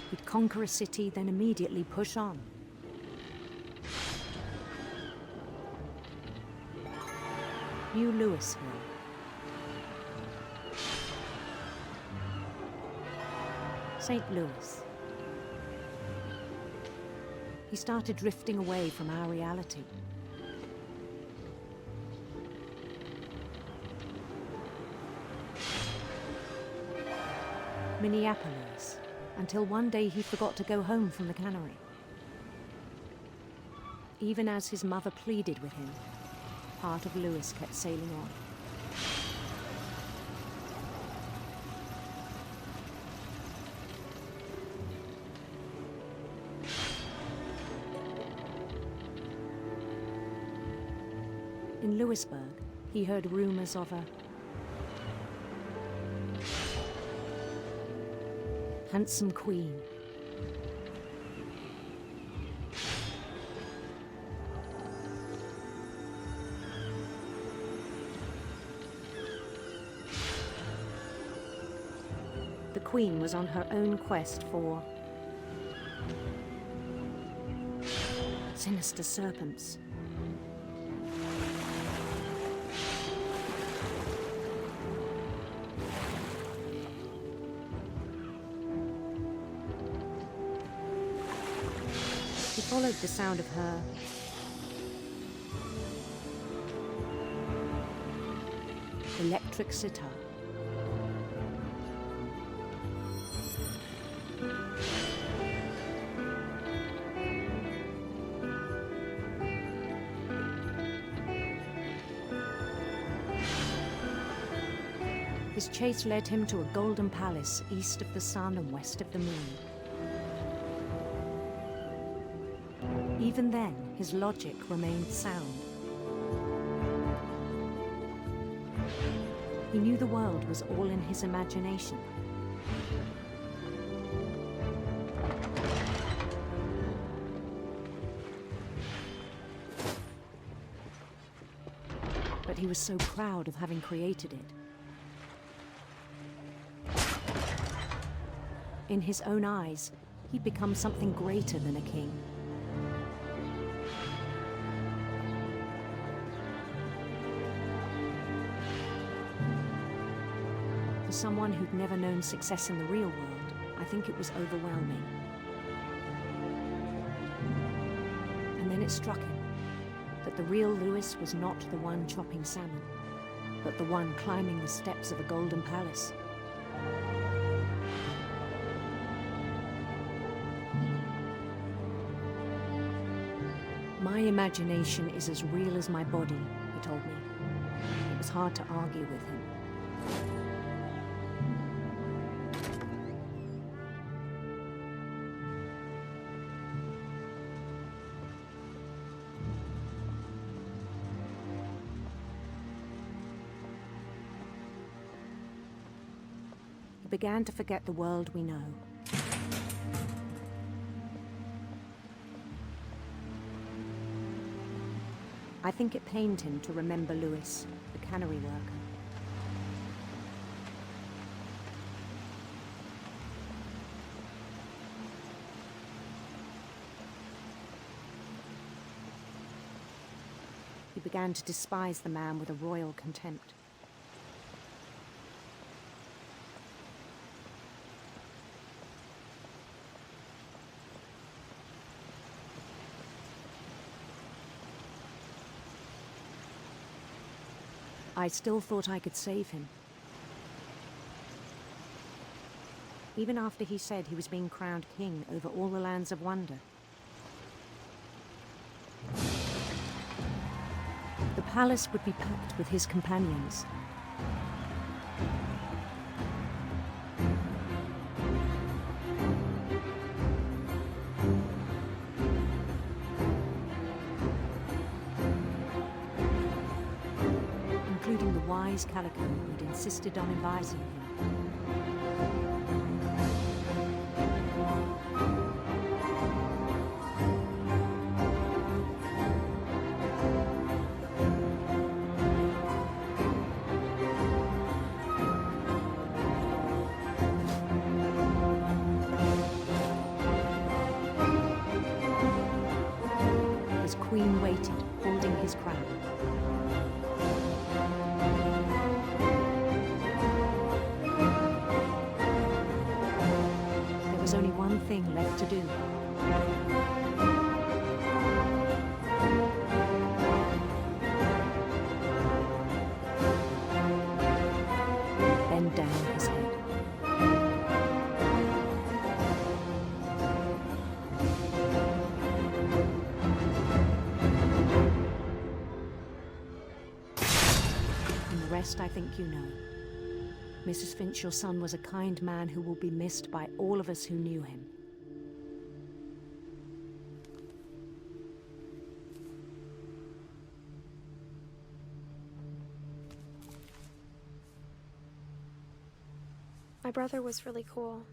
He'd conquer a city, then immediately push on. New Louisville. St. Louis. He started drifting away from our reality. Minneapolis, until one day he forgot to go home from the cannery. Even as his mother pleaded with him, part of Louis kept sailing on. In Louisburg, he heard rumors of a handsome queen. The queen was on her own quest for sinister serpents. He followed the sound of her electric sitar. His chase led him to a golden palace east of the sun and west of the moon. Even then, his logic remained sound. He knew the world was all in his imagination. But he was so proud of having created it. In his own eyes, he'd become something greater than a king. For someone who'd never known success in the real world, I think it was overwhelming. And then it struck him that the real Louis was not the one chopping salmon, but the one climbing the steps of a golden palace. My imagination is as real as my body, he told me. It was hard to argue with him. He began to forget the world we know. I think it pained him to remember Louis, the cannery worker. He began to despise the man with a royal contempt. I still thought I could save him. Even after he said he was being crowned king over all the lands of wonder. The palace would be packed with his companions. Including the wise Calico who'd insisted on advising him. His queen waited, holding his crown. There was only one thing left to do. Bend down his head. And the rest I think you know. Mrs. Finch, your son was a kind man who will be missed by all of us who knew him. My brother was really cool.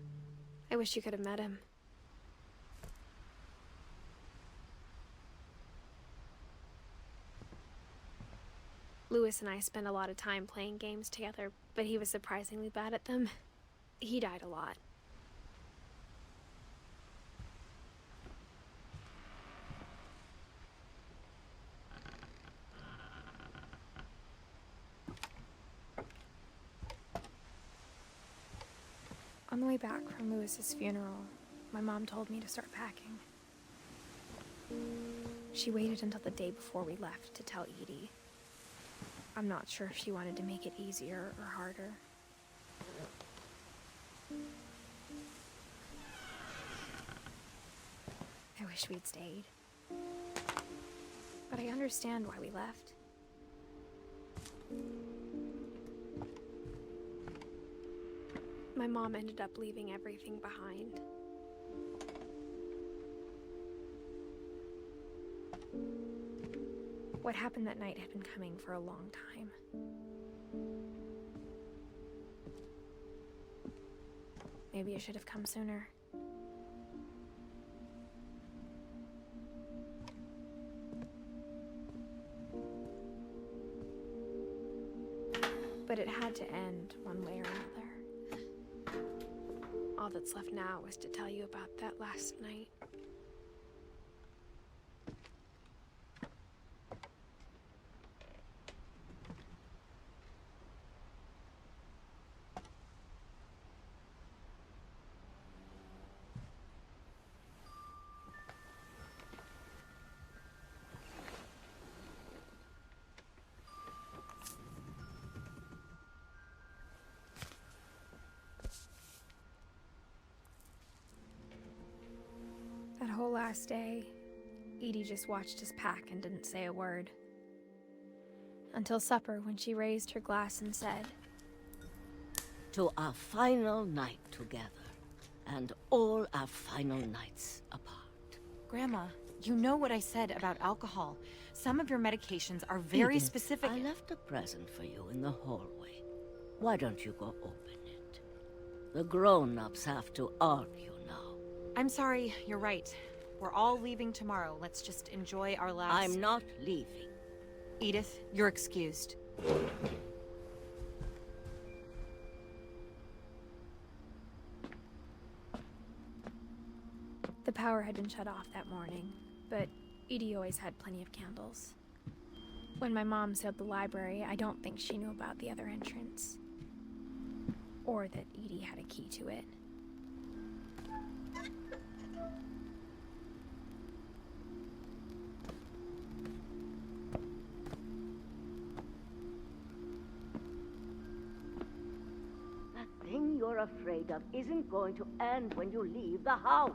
I wish you could have met him. Louis and I spent a lot of time playing games together, but he was surprisingly bad at them. He died a lot. On the way back from Louis's funeral, my mom told me to start packing. She waited until the day before we left to tell Edie. I'm not sure if she wanted to make it easier or harder. I wish we'd stayed. But I understand why we left. My mom ended up leaving everything behind. What happened that night had been coming for a long time. Maybe it should have come sooner. But it had to end one way or another. All that's left now is to tell you about that last night. That whole last day, Edie just watched us pack and didn't say a word. Until supper, when she raised her glass and said, "To our final night together, and all our final nights apart." Grandma, you know what I said about alcohol. Some of your medications are very Edith, specific. I left a present for you in the hallway. Why don't you go open it? The grown-ups have to argue now. I'm sorry, you're right. We're all leaving tomorrow. Let's just enjoy our last... I'm not leaving. Edith, you're excused. The power had been shut off that morning, but Edie always had plenty of candles. When my mom sealed the library, I don't think she knew about the other entrance. Or that Edie had a key to it. The thing you're afraid of isn't going to end when you leave the house.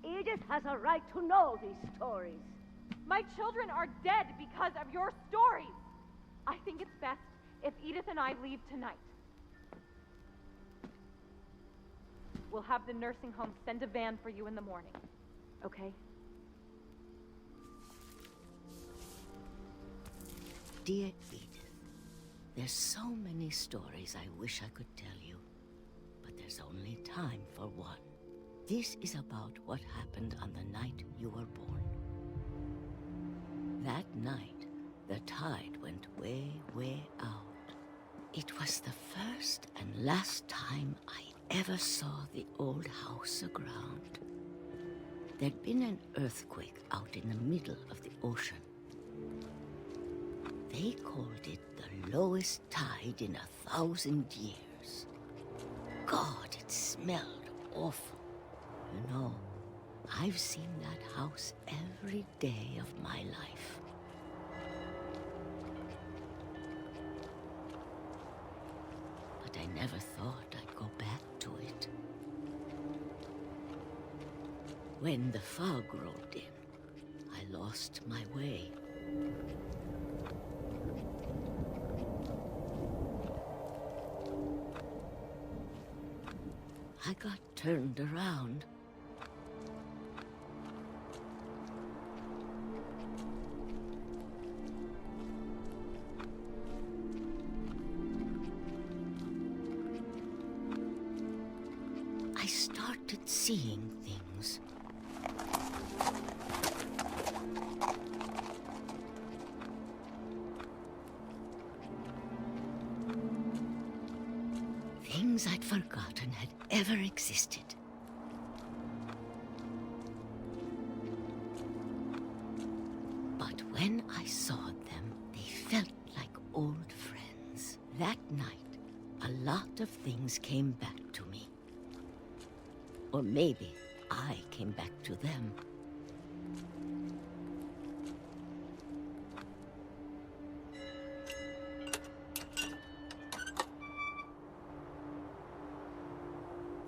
Edith has a right to know these stories. My children are dead because of your stories. I think it's best if Edith and I leave tonight. We'll have the nursing home send a van for you in the morning, okay? Dear Edith, there's so many stories I wish I could tell you, but there's only time for one. This is about what happened on the night you were born. That night, the tide went way, way out. It was the first and last time I ever saw the old house aground. There'd been an earthquake out in the middle of the ocean. They called it the lowest tide in 1,000 years. God, it smelled awful. You know, I've seen that house every day of my life. But I never thought I'd go back to it. When the fog rolled in, I lost my way. I got turned around. I started seeing things. Things I'd forgotten had ever existed. But when I saw them, they felt like old friends. That night, a lot of things came back to me. Or maybe I came back to them.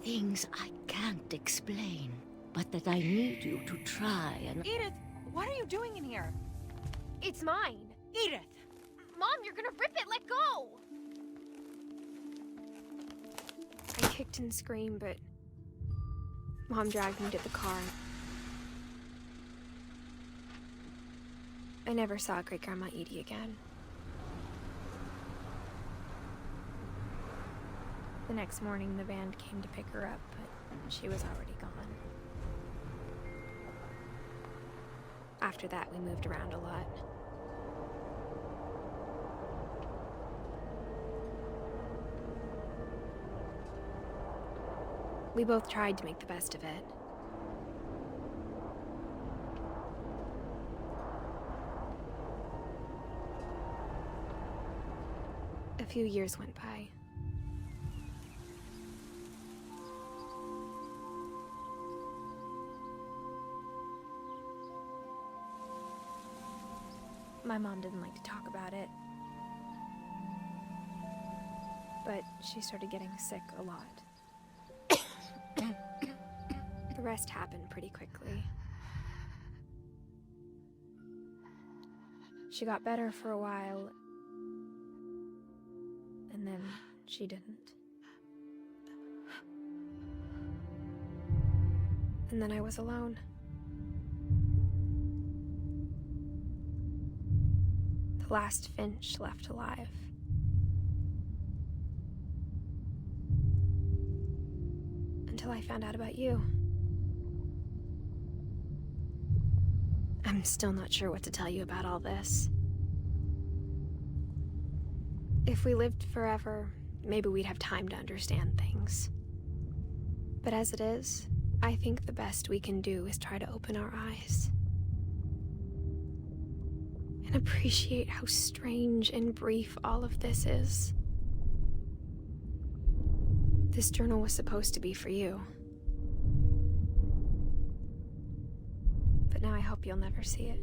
Things I can't explain, but that I need you to try and... Edith, what are you doing in here? It's mine. Edith! Mom, you're gonna rip it! Let go! I kicked and screamed, but Mom dragged me to the car. I never saw Great-Grandma Edie again. The next morning, the band came to pick her up, but she was already gone. After that, we moved around a lot. We both tried to make the best of it. A few years went by. My mom didn't like to talk about it, but she started getting sick a lot. The rest happened pretty quickly. She got better for a while, and then she didn't. And then I was alone. The last Finch left alive. Until I found out about you. I'm still not sure what to tell you about all this. If we lived forever, maybe we'd have time to understand things. But as it is, I think the best we can do is try to open our eyes. and appreciate how strange and brief all of this is. This journal was supposed to be for you. But now I hope you'll never see it.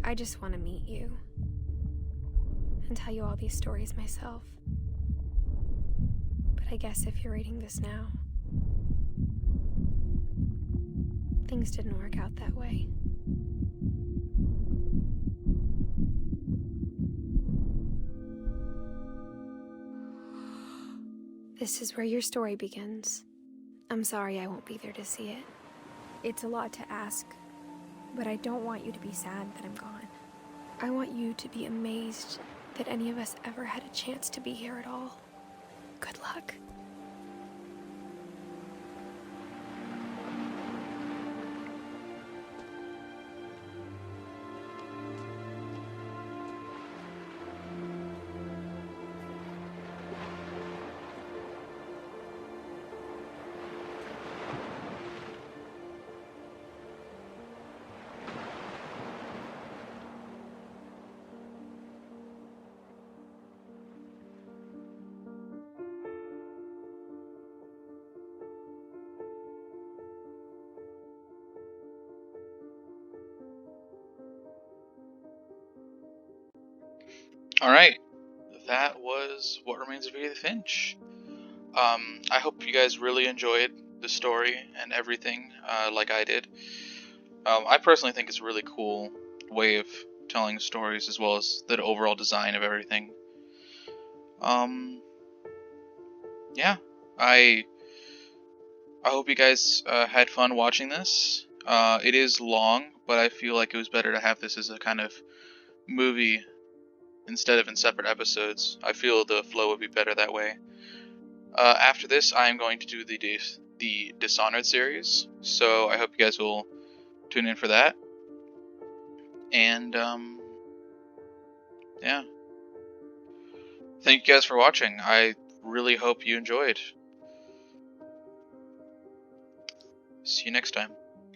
I just want to meet you and tell you all these stories myself. But I guess if you're reading this now, things didn't work out that way. This is where your story begins. I'm sorry I won't be there to see it. It's a lot to ask, but I don't want you to be sad that I'm gone. I want you to be amazed that any of us ever had a chance to be here at all. Good luck. Alright, that was What Remains of Edith Finch. I hope you guys really enjoyed the story and everything, like I did. I personally think it's a really cool way of telling stories, as well as the overall design of everything. Yeah, I hope you guys had fun watching this. It is long, but I feel like it was better to have this as a kind of movie instead of in separate episodes. I feel the flow would be better that way. After this, I am going to do the Dishonored series, so I hope you guys will tune in for that. And, yeah. Thank you guys for watching. I really hope you enjoyed. See you next time.